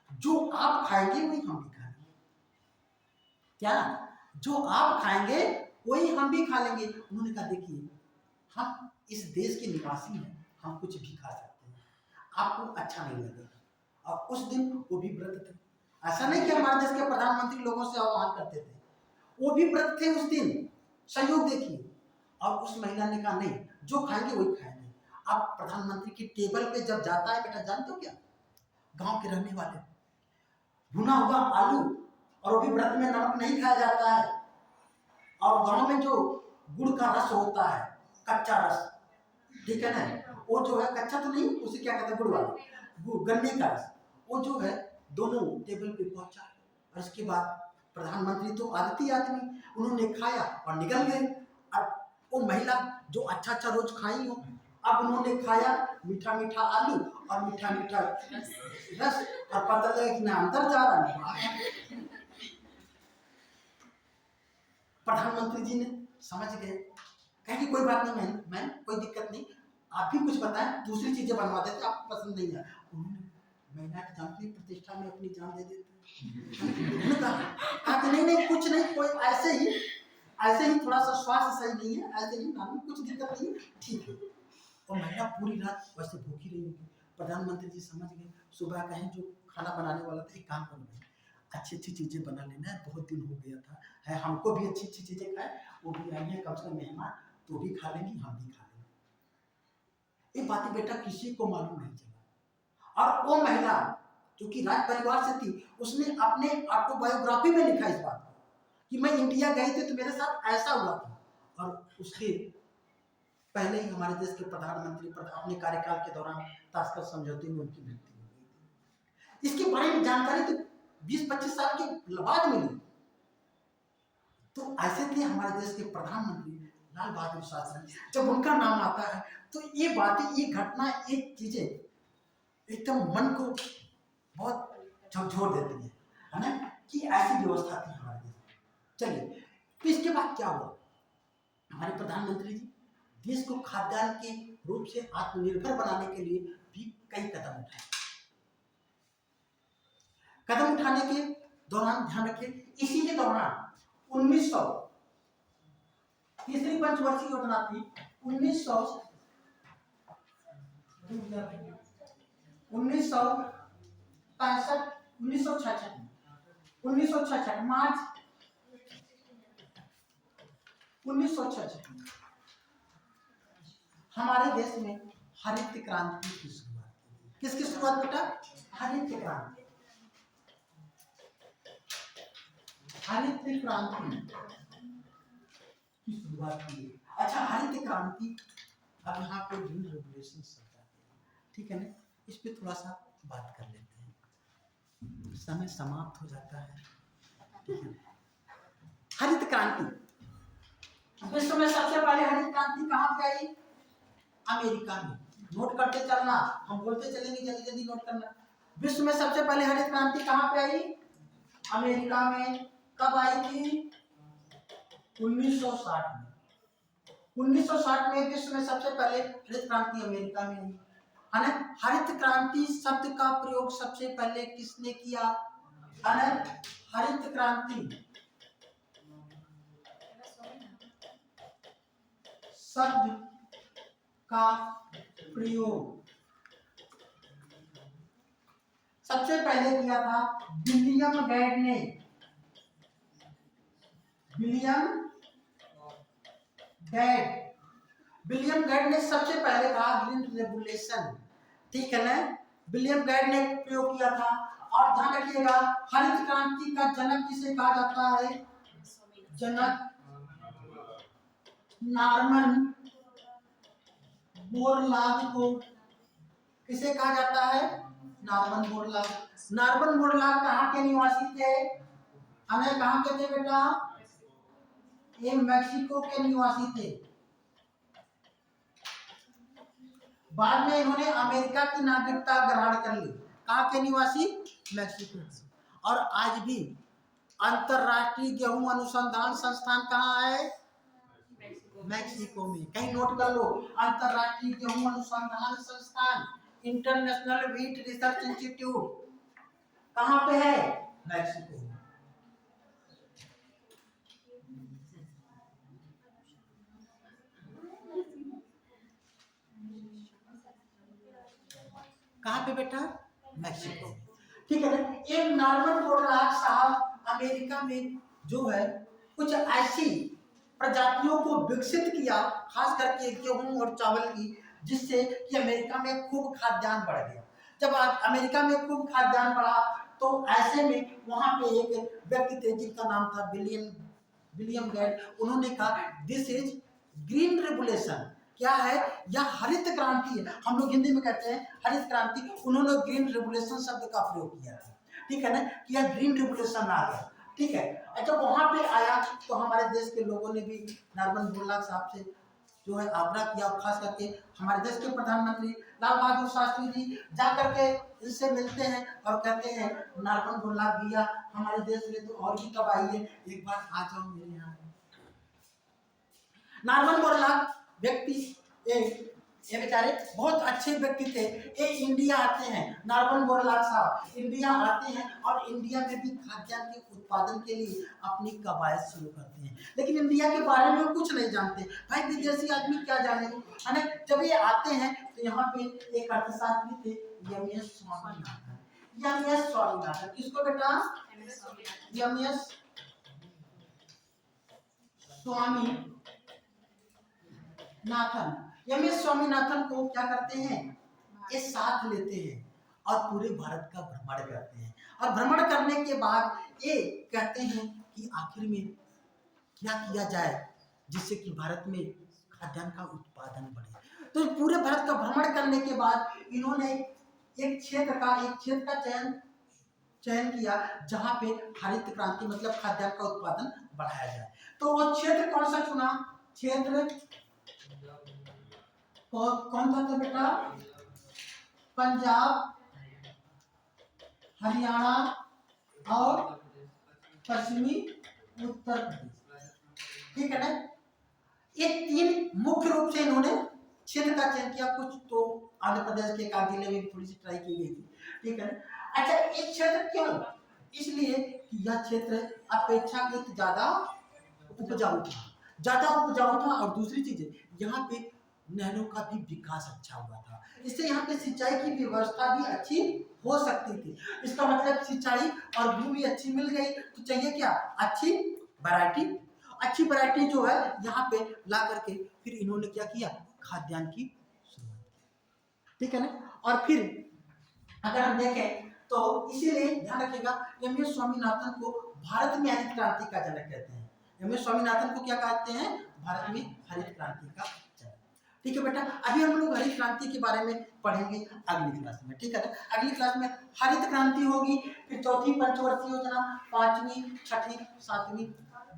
जो आप खाएंगे वही हम भी खाएंगे। क्या? जो आप खाएंगे वही हम भी खा लेंगे। उन्होंने कहा देखिए हम इस देश के निवासी हैं, हम कुछ भी खा सकते हैं, आपको अच्छा नहीं लगेगा। और उस दिन वो भी व्रत थे। ऐसा नहीं कि हमारे देश के प्रधानमंत्री लोगों से आह्वान करते थे, वो भी व्रत थे उस दिन। संयोग देखिए। और उस महिला ने कहा नहीं, जो खाएंगे वही खाएंगे। अब प्रधानमंत्री की टेबल पे जब जाता है बेटा, जानते हो क्या, गांव के रहने वाले, भुना हुआ आलू, और वो भी व्रत में नमक नहीं खाया जाता है। और गांव में जो गुड़ का रस होता है, कच्चा रस, ठीक है ना, वो जो है कच्चा तो नहीं, उसे क्या कहते हैं, गुड़ वाला, गन्ने का रस, वो जो है दोनों टेबल पे पहुंचा। और उसके बाद प्रधानमंत्री तो आदती आदमी, उन्होंने खाया और निकल गए। अब वो महिला जो अच्छा अच्छा रोज खाई हो, अब उन्होंने खाया मीठा मीठा आलू और मीठा मीठा रस, और पता लगा कि ना अंदर जा रहा है। प्रधानमंत्री जी ने समझ गए, कहे कि कोई बात नहीं मैम, कोई दिक्कत नहीं, आप भी कुछ बताएं, दूसरी चीजें बनवा देते, आपको पसंद नहीं है। उन्होंने महिला की जानती प्रतिष्ठा में अपनी जान दे देते। कहा कि नहीं कुछ नहीं, कोई ऐसे ही थोड़ा सा स्वास्थ्य सही नहीं है, ऐसे ही नाम कुछ दिक्कत नहीं, ठीक है। और महिला पूरी रात वैसे भूखी रही होगी। प्रधानमंत्री जी समझ गए, सुबह कहें जो खाना बनाने वाला था, एक काम करो भाई, अच्छी अच्छी चीजें बना लेना है, बहुत दिन हो गया था, है हमको भी अच्छी अच्छी चीजें खाए, वो भी आई है कम से कम मेहमान, तो भी खा लेंगी, हम भी खा लेंगे। ये बातें बेटा किसी को मालूम नहीं चला। और वो महिला जो कि राज परिवार से थी, उसने अपने ऑटोबायोग्राफी में लिखा इस बात कि मैं इंडिया गई थी तो मेरे साथ ऐसा हुआ था। और उसके पहले ही हमारे देश के प्रधानमंत्री अपने कार्यकाल के दौरान ताशकंद समझौते में उनकी मृत्यु हो गई थी। इसके बारे में जानकारी तो 20-25 साल के बाद मिली। तो ऐसे थे हमारे देश के प्रधानमंत्री लाल बहादुर शास्त्री। जब उनका नाम आता है तो ये बातें, ये घटना, ये चीजें एकदम मन को बहुत झकझोर देती है ना, कि ऐसी व्यवस्था थी हमारे देश में। चलिए, तो इसके बाद क्या हुआ, हमारे प्रधानमंत्री जी देश को खाद्यान्न के रूप से आत्मनिर्भर बनाने के लिए भी कई कदम उठाए। कदम उठाने के दौरान ध्यान रखिए, इसी के दौरान 1900 तीसरी पंचवर्षीय योजना थी, 1966 मार्च 1966 हमारे देश में हरित क्रांति की शुरुआत की। किसकी शुरुआत बेटा? हरित क्रांति। हरित क्रांति की शुरुआत की। अच्छा, हरित क्रांति, अब यहाँ पे ग्रीन रेवोल्यूशन शब्द आते हैं, ठीक है ना, इस पे थोड़ा सा बात कर लेते हैं, समय समाप्त हो जाता है, ठीक है। हरित क्रांति, विश्व में सबसे पहले हरित क्रांति कहाँ पे आई? अमेरिका में। नोट करते चलना, हम बोलते चलेंगे, जल्दी जल्दी नोट करना। विश्व में सबसे पहले हरित क्रांति कहाँ पे आई? अमेरिका में। कब आई थी? 1960 में। 1960 में विश्व में सबसे पहले हरित क्रांति अमेरिका में आई, है ना। हरित क्रांति शब्द का प्रयोग सबसे पहले किसने किया? हरित क्रांति शब्द का प्रयोग सबसे पहले किया था विलियम गेट ने। विलियम गेट ने सबसे पहले कहा ग्रीन रेवोल्यूशन, ठीक है ना। विलियम गेट ने प्रयोग किया था। और ध्यान रखिएगा, हरित क्रांति का जनक किसे कहा जाता है? जनक नॉर्मन बोरलॉग को किसे कहा जाता है? Norman Borlaug. नॉर्मन बोरलॉग कहाँ के निवासी थे? हमें कहाँ के थे बेटा? ये मैक्सिको के निवासी थे। बाद में इन्होंने अमेरिका की नागरिकता ग्रहण कर ली। कहाँ के निवासी? मैक्सिको। और आज भी अंतरराष्ट्रीय गेहूं अनुसंधान संस्थान कहाँ है? मैक्सिको में। कहीं नोट कर लो, अंतरराष्ट्रीय गेहूं अनुसंधान संस्थान, इंटरनेशनल व्हीट रिसर्च इंस्टीट्यूट कहाँ पे है? मैक्सिको में। कहाँ पे बेटा? मैक्सिको। ठीक है ना। ये नॉर्मन बोरलाग साहब अमेरिका में जो है कुछ ऐसी प्रजातियों को विकसित किया, खास करके गेहूं और चावल की, जिससे कि अमेरिका में खूब खाद्यान्न बढ़ गया। जब अमेरिका में खूब खाद्यान्न बढ़ा तो ऐसे में वहां पे एक व्यक्ति थे जिनका नाम था विलियम गेट। उन्होंने कहा दिस इज ग्रीन रेवोल्यूशन। क्या है? यह हरित क्रांति है। हम लोग हिंदी में कहते हैं हरित क्रांति, उन्होंने ग्रीन रेवोल्यूशन शब्द का प्रयोग किया था। ठीक है ना, कि यह ग्रीन रेवोल्यूशन आ गया। ठीक है। और जब वहां पे आया तो हमारे देश के लोगों ने भी नॉर्मन बोरलाग साहब से जो है आग्रह किया, खास करके हमारे देश के प्रधानमंत्री लाल बहादुर शास्त्री जी जा करके इनसे मिलते हैं और कहते हैं नॉर्मन बोरलाग भैया हमारे देश में तो और भी तबाही है, एक बार आ जाओ मेरे यहाँ। नॉर्मन बोरलाग व्यक्ति ये बेचारे बहुत अच्छे व्यक्ति थे। ये इंडिया आते हैं, नॉर्मन बोरलाग साहब इंडिया आते हैं और इंडिया में भी खाद्यान्न के उत्पादन के लिए अपनी कवायद शुरू करते हैं। लेकिन इंडिया के बारे में कुछ नहीं जानते। भाई विदेशी आदमी क्या जानेंगे, है ना। जब ये आते हैं तो यहाँ पे एक अर्थशास्त्री थे एम.एस. स्वामीनाथन। एम.एस. स्वामीनाथन किसको बेटा? एम.एस. स्वामीनाथन को क्या करते हैं, ये साथ लेते हैं और पूरे भारत का भ्रमण करते हैं। और भ्रमण करने के बाद ये कहते हैं कि आखिर में क्या किया जाए जिससे कि भारत में खाद्यान्न का उत्पादन बढ़े। तो पूरे भारत का भ्रमण करने के बाद इन्होंने एक क्षेत्र का चयन किया जहां पे हरित क्रांति मतलब खाद्यान्न का उत्पादन बढ़ाया जाए। तो वो क्षेत्र कौन सा चुना? क्षेत्र कौन सा था बेटा? पंजाब, हरियाणा और पश्चिमी उत्तर प्रदेश। ठीक है ना। ये तीन मुख्य रूप से इन्होंने क्षेत्र का चयन किया। कुछ तो आंध्र प्रदेश के एक जिले में भी थोड़ी सी ट्राई की गई थी। ठीक है ना। अच्छा, ये क्षेत्र क्यों? इसलिए कि यह क्षेत्र अपेक्षाकृत ज्यादा उपजाऊ था और दूसरी चीज यहाँ पे नहरों का भी विकास अच्छा हुआ था। इससे यहाँ पे सिंचाई की व्यवस्था भी अच्छी हो सकती थी। इसका मतलब सिंचाई और भूमि भी अच्छी मिल गई तो चाहिए क्या? अच्छी वैरायटी जो है यहाँ पे ला करके फिर इन्होंने क्या किया? खाद्यान्न की शुरुआत की। ठीक है ना। और फिर अगर हम देखें तो इसीलिए ध्यान रखिएगा एम.एस. स्वामीनाथन को भारत में हरित क्रांति का जनक कहते हैं। एम.एस. स्वामीनाथन को क्या कहते हैं? भारत में हरित क्रांति का जनक। ठीक है बेटा, अभी हम लोग हरित क्रांति के बारे में पढ़ेंगे अगली क्लास में। ठीक है ना। अगली क्लास में हरित क्रांति होगी, फिर चौथी पंचवर्षीय योजना, पांचवी, छठी, सातवीं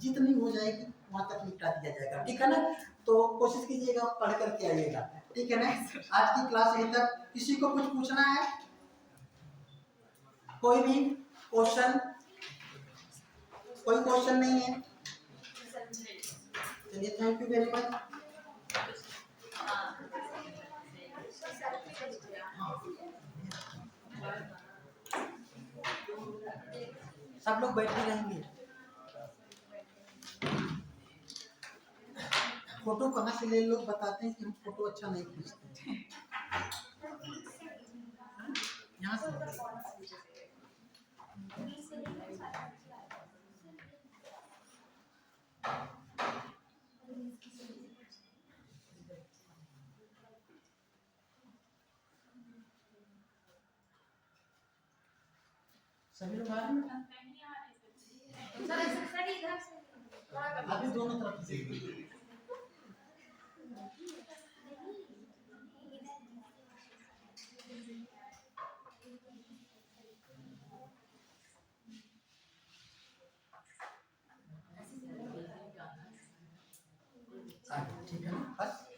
जितनी हो जाएगी वहां तक निपटा दिया जाएगा। ठीक है ना। तो कोशिश कीजिएगा पढ़ करके आइएगा। ठीक है ना। आज की क्लास यहीं तक। किसी को कुछ पूछना है? कोई भी क्वेश्चन? कोई क्वेश्चन नहीं है? चलिए, थैंक यू वेरी मच। सब लोग बैठे रहेंगे। फोटो कहाँ से ले लोग बताते हैं कि हम फोटो अच्छा नहीं खींचते। यहाँ से सभी लोग आ रहे हैं? अभी दोनों तरफ से ठीक है ना। बस